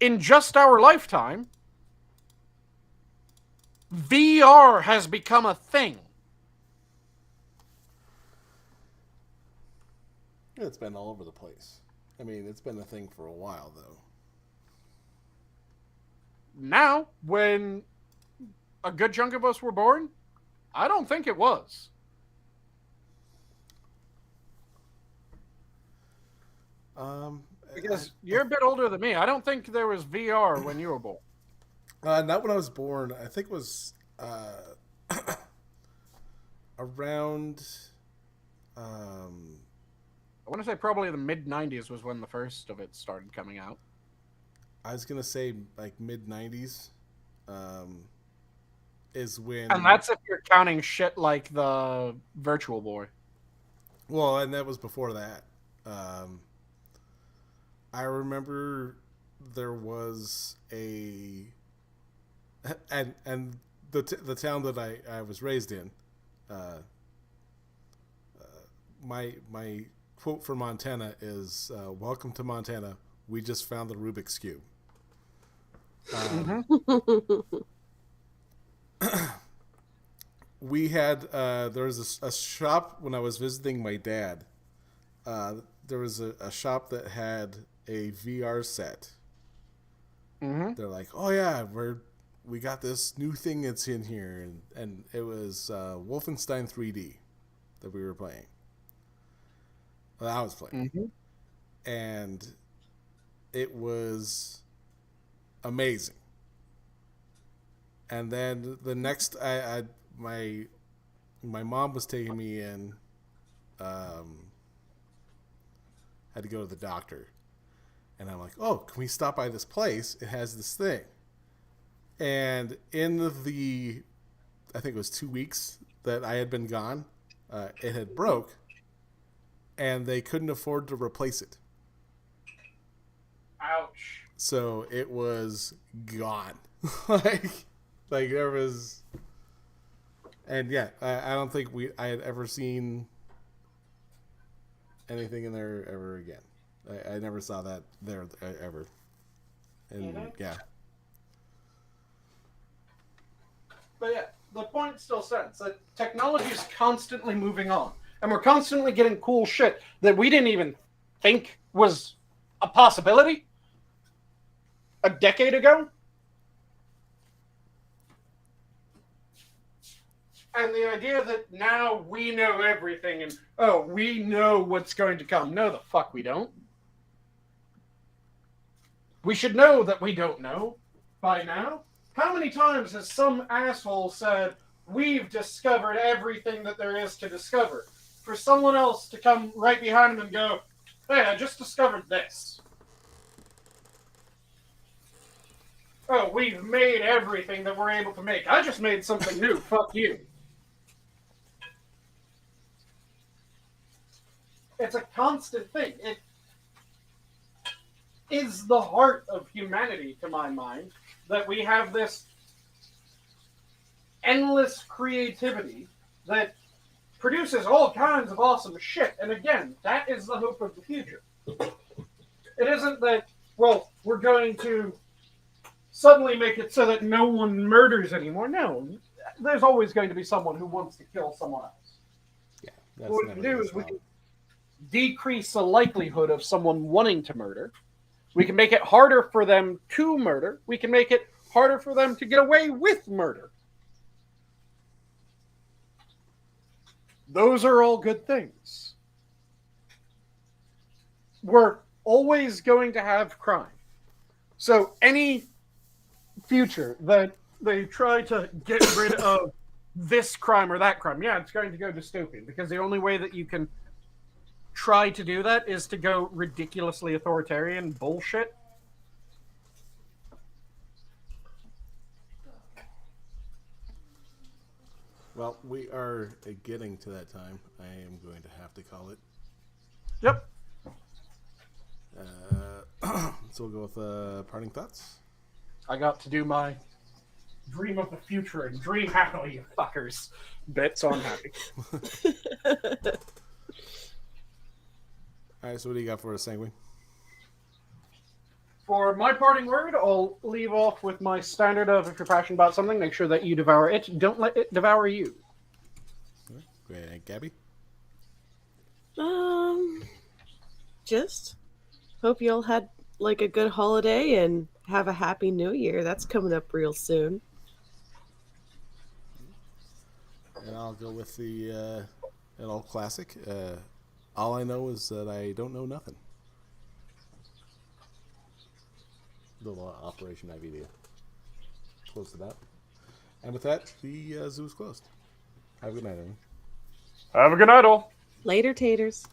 In just our lifetime, VR has become a thing. It's been all over the place. I mean, it's been a thing for a while, though. Now, when a good chunk of us were born, I don't think it was. Because you're a bit older than me. I don't think there was VR when you were born. Not when I was born. I think it was around. I want to say probably the mid-90s was when the first of it started coming out. I was gonna say like mid-90s. Is when. And that's if you're counting shit like the Virtual Boy. Well, and that was before that. I remember there was a, and the town that I was raised in, my quote for Montana is "Welcome to Montana. We just found the Rubik's Cube." We had there was a shop when I was visiting my dad. There was a shop that had a VR set. Mm-hmm. They're like, "Oh yeah, we got this new thing that's in here," and it was Wolfenstein 3D that we were playing. That I was playing, and it was amazing. And then the next, my mom was taking me in. Had to go to the doctor, and I'm like, "Oh, can we stop by this place? It has this thing." And in the, I think it was 2 weeks that I had been gone, it had broke, and they couldn't afford to replace it. Ouch. So it was gone. like there was, and yeah, I don't think I had ever seen anything in there ever again. I never saw that there ever. And yeah. But yeah, the point still stands that technology is constantly moving on. And we're constantly getting cool shit that we didn't even think was a possibility a decade ago. And the idea that now we know everything and, oh, we know what's going to come. No, the fuck we don't. We should know that we don't know by now. How many times has some asshole said, we've discovered everything that there is to discover? For someone else to come right behind them and go, hey, I just discovered this. Oh, we've made everything that we're able to make. I just made something new. Fuck you. It's a constant thing. It is the heart of humanity, to my mind, that we have this endless creativity that produces all kinds of awesome shit. And again, that is the hope of the future. It isn't that, well, we're going to suddenly make it so that no one murders anymore. No, there's always going to be someone who wants to kill someone else. Yeah, that's what we can do is we can decrease the likelihood of someone wanting to murder. We can make it harder for them to murder. We can make it harder for them to get away with murder. Those are all good things. We're always going to have crime. So any future that they try to get rid of this crime or that crime, yeah, it's going to go dystopian, because the only way that you can try to do that is to go ridiculously authoritarian bullshit. Well, we are getting to that time. I am going to have to call it. Yep. So we'll go with parting thoughts. I got to do my dream of the future and dream happily, you fuckers. Bet, so I'm happy. Alright, so what do you got for us, Sanguine? For my parting word, I'll leave off with my standard of if you're passionate about something, make sure that you devour it. Don't let it devour you. Great, and Gabby? Just hope you all had like a good holiday and have a happy new year. That's coming up real soon. And I'll go with the an old classic. All I know is that I don't know nothing. Little Operation IVD. Close to that. And with that, the zoo is closed. Have a good night, everyone. Have a good night, all. Later, taters.